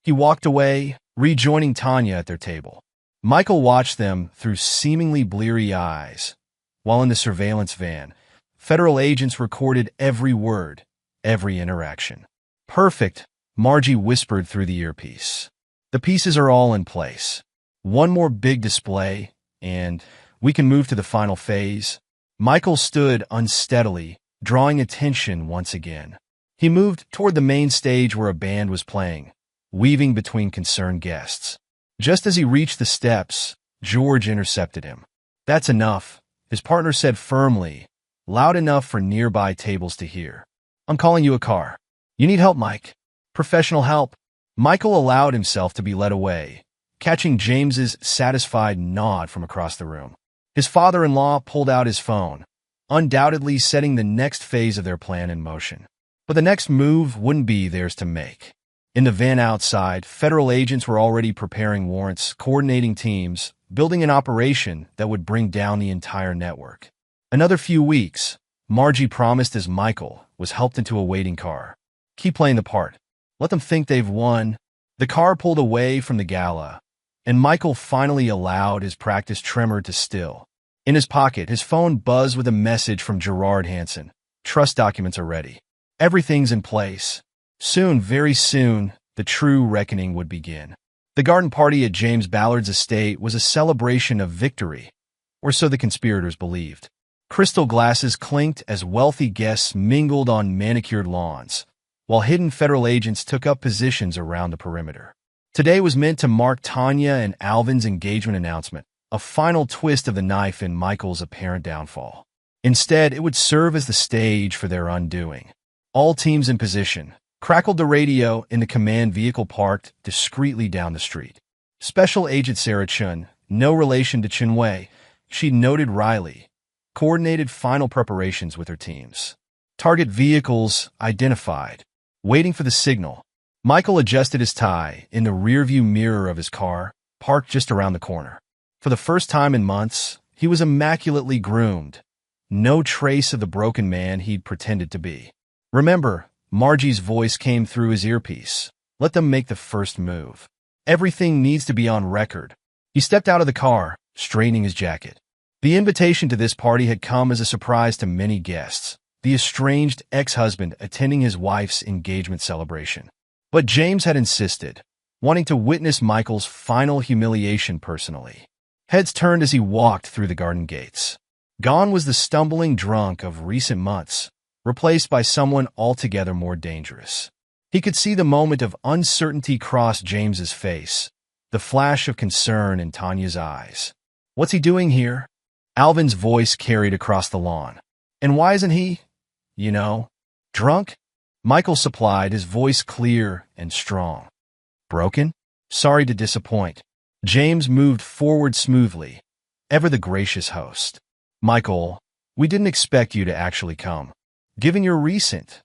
He walked away, rejoining Tanya at their table. Michael watched them through seemingly bleary eyes. While in the surveillance van, federal agents recorded every word, every interaction. Perfect, Margie whispered through the earpiece. The pieces are all in place. One more big display, and we can move to the final phase. Michael stood unsteadily, drawing attention once again. He moved toward the main stage where a band was playing, weaving between concerned guests. Just as he reached the steps, George intercepted him. That's enough, his partner said firmly, loud enough for nearby tables to hear. I'm calling you a car. You need help, Mike. Professional help. Michael allowed himself to be led away, catching James's satisfied nod from across the room. His father-in-law pulled out his phone, undoubtedly setting the next phase of their plan in motion. But the next move wouldn't be theirs to make. In the van outside, federal agents were already preparing warrants, coordinating teams, building an operation that would bring down the entire network. Another few weeks, Margie promised as Michael was helped into a waiting car. Keep playing the part. Let them think they've won. The car pulled away from the gala, and Michael finally allowed his practice tremor to still. In his pocket, his phone buzzed with a message from Gerard Hansen. Trust documents are ready. Everything's in place. Soon, very soon, the true reckoning would begin. The garden party at James Ballard's estate was a celebration of victory, or so the conspirators believed. Crystal glasses clinked as wealthy guests mingled on manicured lawns, while hidden federal agents took up positions around the perimeter. Today was meant to mark Tanya and Alvin's engagement announcement, a final twist of the knife in Michael's apparent downfall. Instead, it would serve as the stage for their undoing. All teams in position, crackled the radio in the command vehicle parked discreetly down the street. Special Agent Sarah Chun, no relation to Chun Wei, she noted wryly, coordinated final preparations with her teams. Target vehicles identified. Waiting for the signal, Michael adjusted his tie in the rearview mirror of his car, parked just around the corner. For the first time in months, he was immaculately groomed. No trace of the broken man he'd pretended to be. Remember, Margie's voice came through his earpiece. Let them make the first move. Everything needs to be on record. He stepped out of the car, straightening his jacket. The invitation to this party had come as a surprise to many guests, the estranged ex-husband attending his wife's engagement celebration. But James had insisted, wanting to witness Michael's final humiliation personally. Heads turned as he walked through the garden gates. Gone was the stumbling drunk of recent months, replaced by someone altogether more dangerous. He could see the moment of uncertainty cross James's face, the flash of concern in Tanya's eyes. What's he doing here? Alvin's voice carried across the lawn. And why isn't he, drunk? Michael supplied, his voice clear and strong. Broken? Sorry to disappoint. James moved forward smoothly, ever the gracious host. Michael, we didn't expect you to actually come. Given your recent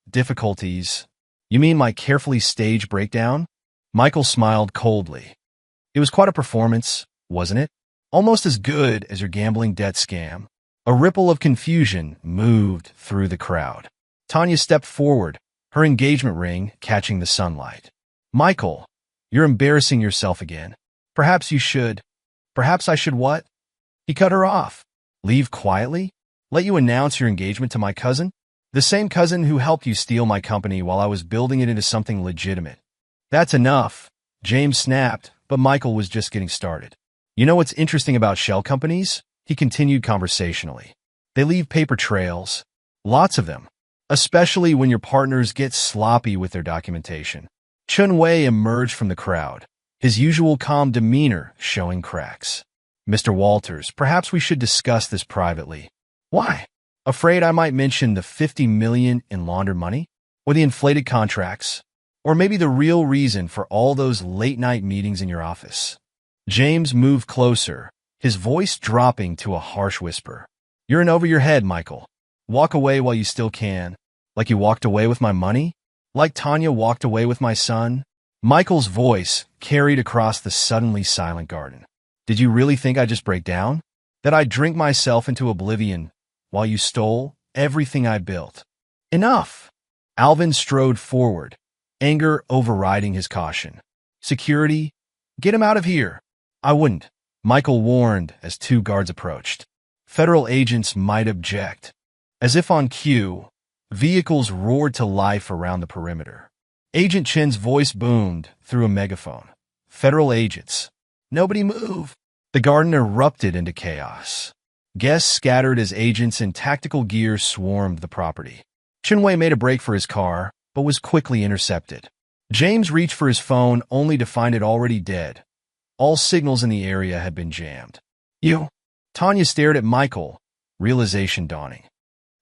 difficulties, you mean my carefully staged breakdown? Michael smiled coldly. It was quite a performance, wasn't it? Almost as good as your gambling debt scam. A ripple of confusion moved through the crowd. Tanya stepped forward, her engagement ring catching the sunlight. Michael, you're embarrassing yourself again. Perhaps you should. Perhaps I should what? He cut her off. Leave quietly? Let you announce your engagement to my cousin? The same cousin who helped you steal my company while I was building it into something legitimate. That's enough. James snapped, but Michael was just getting started. You know what's interesting about shell companies? He continued conversationally. They leave paper trails. Lots of them. Especially when your partners get sloppy with their documentation. Chun Wei emerged from the crowd, his usual calm demeanor showing cracks. Mr. Walters, perhaps we should discuss this privately. Why? Afraid I might mention the $50 million in laundered money? Or the inflated contracts? Or maybe the real reason for all those late-night meetings in your office? James moved closer, his voice dropping to a harsh whisper. You're in over your head, Michael. Walk away while you still can. Like you walked away with my money? Like Tanya walked away with my son? Michael's voice carried across the suddenly silent garden. Did you really think I'd just break down? That I'd drink myself into oblivion while you stole everything I built? Enough! Alvin strode forward, anger overriding his caution. Security? Get him out of here. I wouldn't, Michael warned as two guards approached. Federal agents might object. As if on cue, vehicles roared to life around the perimeter. Agent Chen's voice boomed through a megaphone. Federal agents. Nobody move. The garden erupted into chaos. Guests scattered as agents in tactical gear swarmed the property. Chinwei made a break for his car, but was quickly intercepted. James reached for his phone only to find it already dead. All signals in the area had been jammed. You? Tanya stared at Michael, realization dawning.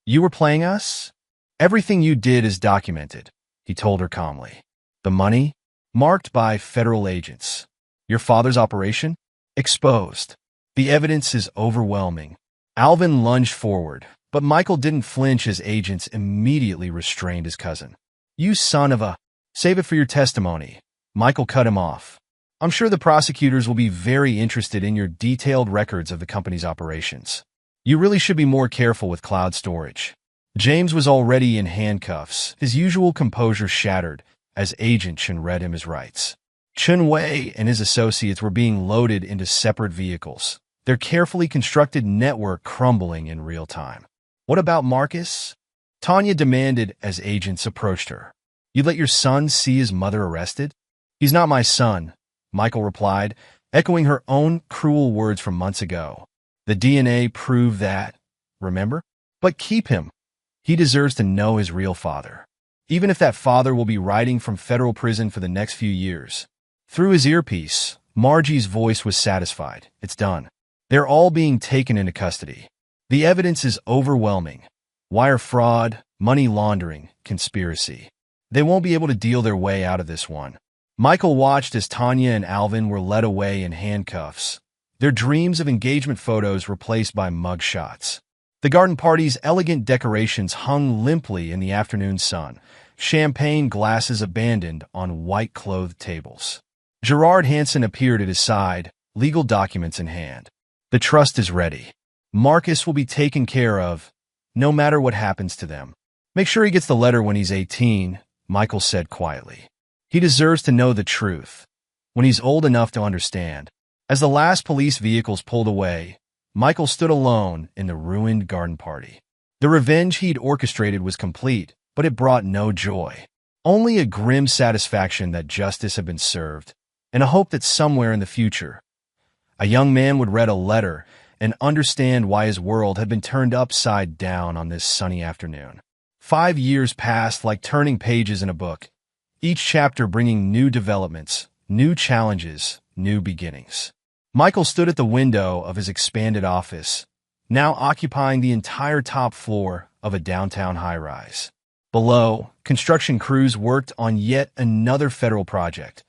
You were playing us? Everything you did is documented, he told her calmly. The money? Marked by federal agents. Your father's operation? Exposed. The evidence is overwhelming. Alvin lunged forward, but Michael didn't flinch as agents immediately restrained his cousin. You son of a... Save it for your testimony. Michael cut him off. I'm sure the prosecutors will be very interested in your detailed records of the company's operations. You really should be more careful with cloud storage. James was already in handcuffs, his usual composure shattered as Agent Chen read him his rights. Chen Wei and his associates were being loaded into separate vehicles, their carefully constructed network crumbling in real time. What about Marcus? Tanya demanded as agents approached her. You'd let your son see his mother arrested? He's not my son, Michael replied, echoing her own cruel words from months ago. The DNA proved that, remember? But keep him. He deserves to know his real father, even if that father will be rotting from federal prison for the next few years. Through his earpiece, Margie's voice was satisfied. It's done. They're all being taken into custody. The evidence is overwhelming. Wire fraud, money laundering, conspiracy. They won't be able to deal their way out of this one. Michael watched as Tanya and Alvin were led away in handcuffs, their dreams of engagement photos replaced by mugshots. The garden party's elegant decorations hung limply in the afternoon sun, champagne glasses abandoned on white-clothed tables. Gerard Hansen appeared at his side, legal documents in hand. The trust is ready. Marcus will be taken care of, no matter what happens to them. Make sure he gets the letter when he's 18, Michael said quietly. He deserves to know the truth, when he's old enough to understand. As the last police vehicles pulled away, Michael stood alone in the ruined garden party. The revenge he'd orchestrated was complete, but it brought no joy. Only a grim satisfaction that justice had been served, and a hope that somewhere in the future, a young man would read a letter and understand why his world had been turned upside down on this sunny afternoon. 5 years passed like turning pages in a book, each chapter bringing new developments, new challenges, new beginnings. Michael stood at the window of his expanded office, now occupying the entire top floor of a downtown high-rise. Below, construction crews worked on yet another federal project,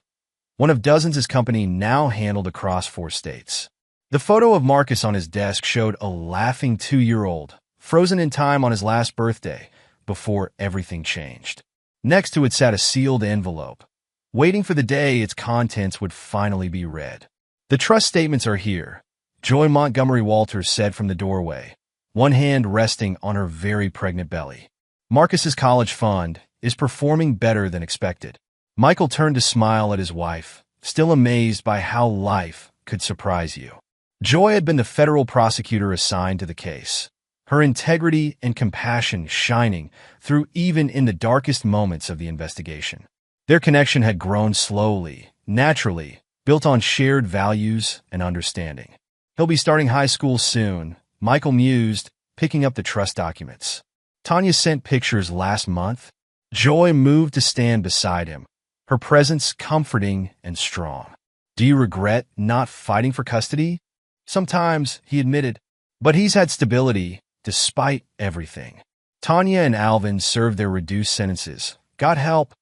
one of dozens his company now handled across 4 states. The photo of Marcus on his desk showed a laughing 2-year-old, frozen in time on his last birthday, before everything changed. Next to it sat a sealed envelope, waiting for the day its contents would finally be read. The trust statements are here, Joy Montgomery Walters said from the doorway, one hand resting on her very pregnant belly. Marcus's college fund is performing better than expected. Michael turned to smile at his wife, still amazed by how life could surprise you. Joy had been the federal prosecutor assigned to the case, her integrity and compassion shining through even in the darkest moments of the investigation. Their connection had grown slowly, naturally, built on shared values and understanding. He'll be starting high school soon, Michael mused, picking up the trust documents. Tanya sent pictures last month. Joy moved to stand beside him, her presence comforting and strong. Do you regret not fighting for custody? Sometimes, he admitted, but he's had stability despite everything. Tanya and Alvin served their reduced sentences, got help,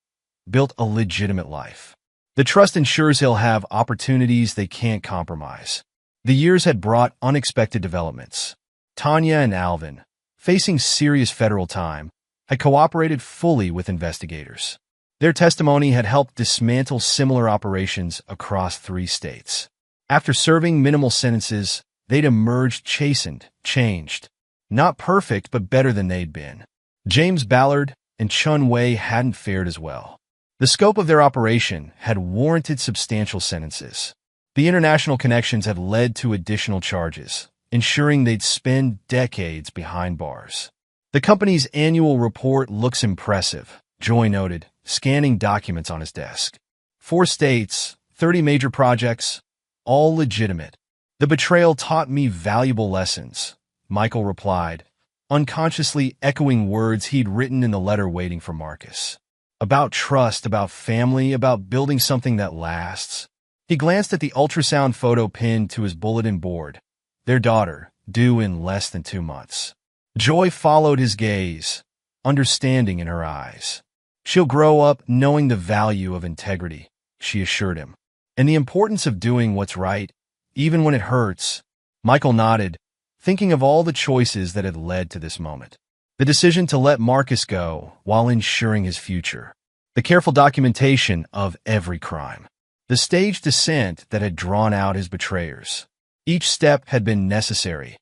built a legitimate life. The trust ensures he'll have opportunities they can't compromise. The years had brought unexpected developments. Tanya and Alvin, facing serious federal time, had cooperated fully with investigators. Their testimony had helped dismantle similar operations across 3 states. After serving minimal sentences, they'd emerged chastened, changed. Not perfect, but better than they'd been. James Ballard and Chun Wei hadn't fared as well. The scope of their operation had warranted substantial sentences. The international connections had led to additional charges, ensuring they'd spend decades behind bars. The company's annual report looks impressive, Joy noted, scanning documents on his desk. 4 states, 30 major projects, all legitimate. The betrayal taught me valuable lessons, Michael replied, unconsciously echoing words he'd written in the letter waiting for Marcus. About trust, about family, about building something that lasts. He glanced at the ultrasound photo pinned to his bulletin board, their daughter, due in less than 2 months. Joy followed his gaze, understanding in her eyes. She'll grow up knowing the value of integrity, she assured him, and the importance of doing what's right, even when it hurts. Michael nodded, thinking of all the choices that had led to this moment. The decision to let Marcus go while ensuring his future. The careful documentation of every crime. The staged descent that had drawn out his betrayers. Each step had been necessary,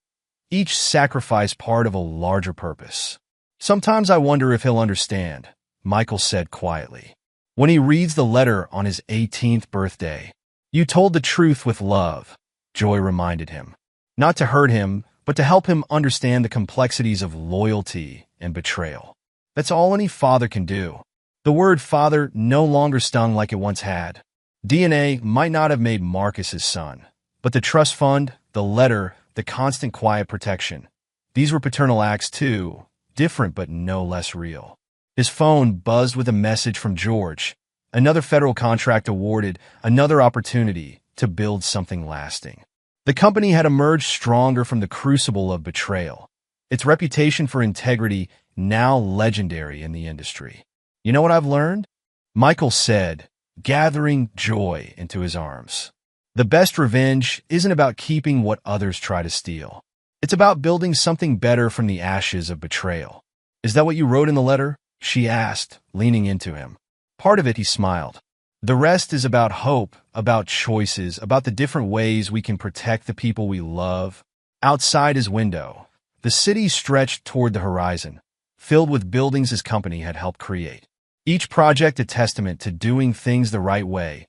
each sacrifice part of a larger purpose. Sometimes I wonder if he'll understand, Michael said quietly. When he reads the letter on his 18th birthday, "You told the truth with love," Joy reminded him. Not to hurt him, but to help him understand the complexities of loyalty and betrayal. That's all any father can do. The word father no longer stung like it once had. DNA might not have made Marcus his son, but the trust fund, the letter, the constant quiet protection, these were paternal acts too, different but no less real. His phone buzzed with a message from George. Another federal contract awarded, another opportunity to build something lasting. The company had emerged stronger from the crucible of betrayal, its reputation for integrity now legendary in the industry. "You know what I've learned?" Michael said, gathering Joy into his arms. "The best revenge isn't about keeping what others try to steal. It's about building something better from the ashes of betrayal." "Is that what you wrote in the letter?" she asked, leaning into him. "Part of it," he smiled. "The rest is about hope, about choices, about the different ways we can protect the people we love." Outside his window, the city stretched toward the horizon, filled with buildings his company had helped create. Each project a testament to doing things the right way,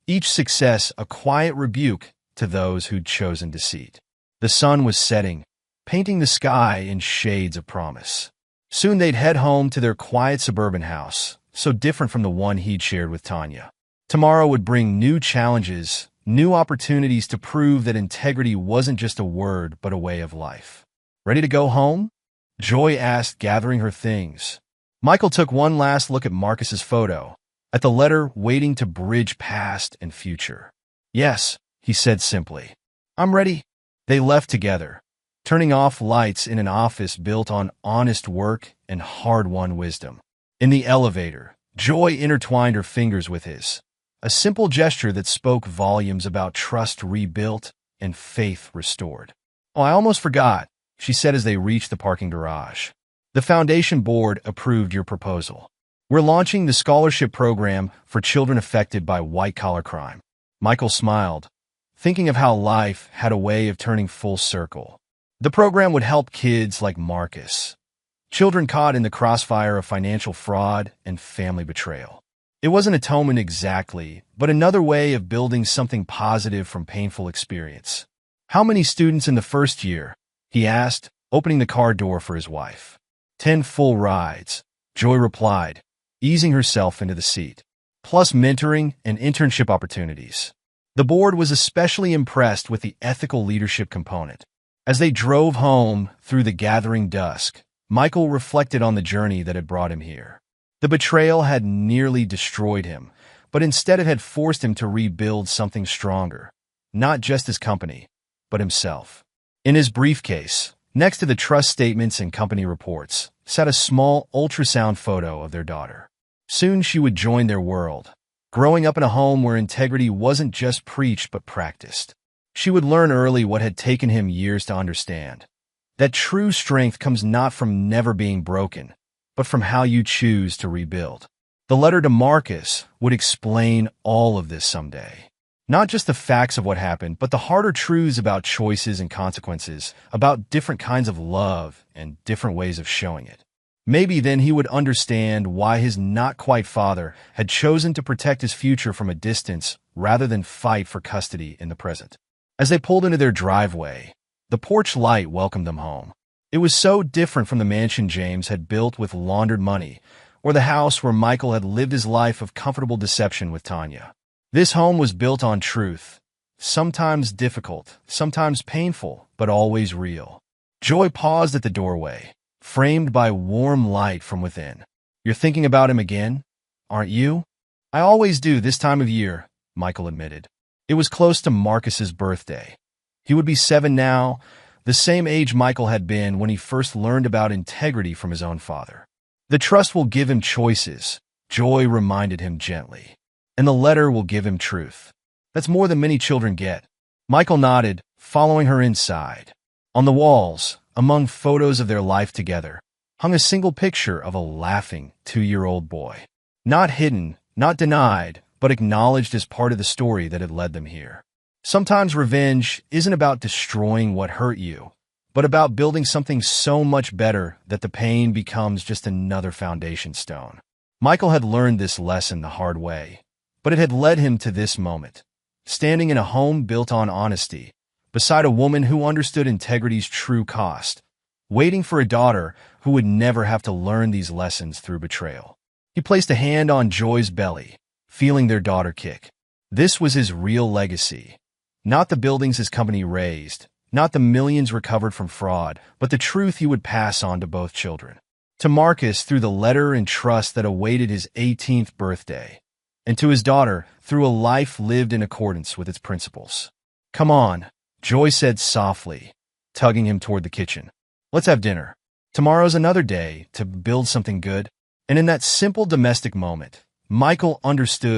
each success a quiet rebuke to those who'd chosen deceit. The sun was setting, painting the sky in shades of promise. Soon they'd head home to their quiet suburban house, so different from the one he'd shared with Tanya. Tomorrow would bring new challenges, new opportunities to prove that integrity wasn't just a word but a way of life. "Ready to go home?" Joy asked, gathering her things. Michael took one last look at Marcus's photo, at the letter waiting to bridge past and future. "Yes," he said simply. "I'm ready." They left together, turning off lights in an office built on honest work and hard-won wisdom. In the elevator, Joy intertwined her fingers with his, a simple gesture that spoke volumes about trust rebuilt and faith restored. "Oh, I almost forgot," she said as they reached the parking garage. "The foundation board approved your proposal. We're launching the scholarship program for children affected by white-collar crime." Michael smiled, thinking of how life had a way of turning full circle. The program would help kids like Marcus, children caught in the crossfire of financial fraud and family betrayal. It wasn't atonement exactly, but another way of building something positive from painful experience. "How many students in the first year?" he asked, opening the car door for his wife. 10 full rides," Joy replied, easing herself into the seat, "plus mentoring and internship opportunities." The board was especially impressed with the ethical leadership component. As they drove home through the gathering dusk, Michael reflected on the journey that had brought him here. The betrayal had nearly destroyed him, but instead it had forced him to rebuild something stronger, not just his company, but himself. In his briefcase, next to the trust statements and company reports, sat a small ultrasound photo of their daughter. Soon she would join their world, growing up in a home where integrity wasn't just preached but practiced. She would learn early what had taken him years to understand, that true strength comes not from never being broken, but from how you choose to rebuild. The letter to Marcus would explain all of this someday. Not just the facts of what happened, but the harder truths about choices and consequences, about different kinds of love and different ways of showing it. Maybe then he would understand why his not-quite-father had chosen to protect his future from a distance rather than fight for custody in the present. As they pulled into their driveway, the porch light welcomed them home. It was so different from the mansion James had built with laundered money, or the house where Michael had lived his life of comfortable deception with Tanya. This home was built on truth, sometimes difficult, sometimes painful, but always real. Joy paused at the doorway, framed by warm light from within. "You're thinking about him again, aren't you?" "I always do this time of year," Michael admitted. It was close to Marcus's birthday. He would be 7 now, the same age Michael had been when he first learned about integrity from his own father. "The trust will give him choices," Joy reminded him gently. "And the letter will give him truth. That's more than many children get." Michael nodded, following her inside. On the walls, among photos of their life together, hung a single picture of a laughing 2-year-old boy. Not hidden, not denied, but acknowledged as part of the story that had led them here. Sometimes revenge isn't about destroying what hurt you, but about building something so much better that the pain becomes just another foundation stone. Michael had learned this lesson the hard way, but it had led him to this moment, standing in a home built on honesty, beside a woman who understood integrity's true cost, waiting for a daughter who would never have to learn these lessons through betrayal. He placed a hand on Joy's belly, feeling their daughter kick. This was his real legacy. Not the buildings his company raised, not the millions recovered from fraud, but the truth he would pass on to both children. To Marcus through the letter and trust that awaited his 18th birthday, and to his daughter through a life lived in accordance with its principles. "Come on," Joy said softly, tugging him toward the kitchen. "Let's have dinner. Tomorrow's another day to build something good." And in that simple domestic moment, Michael understood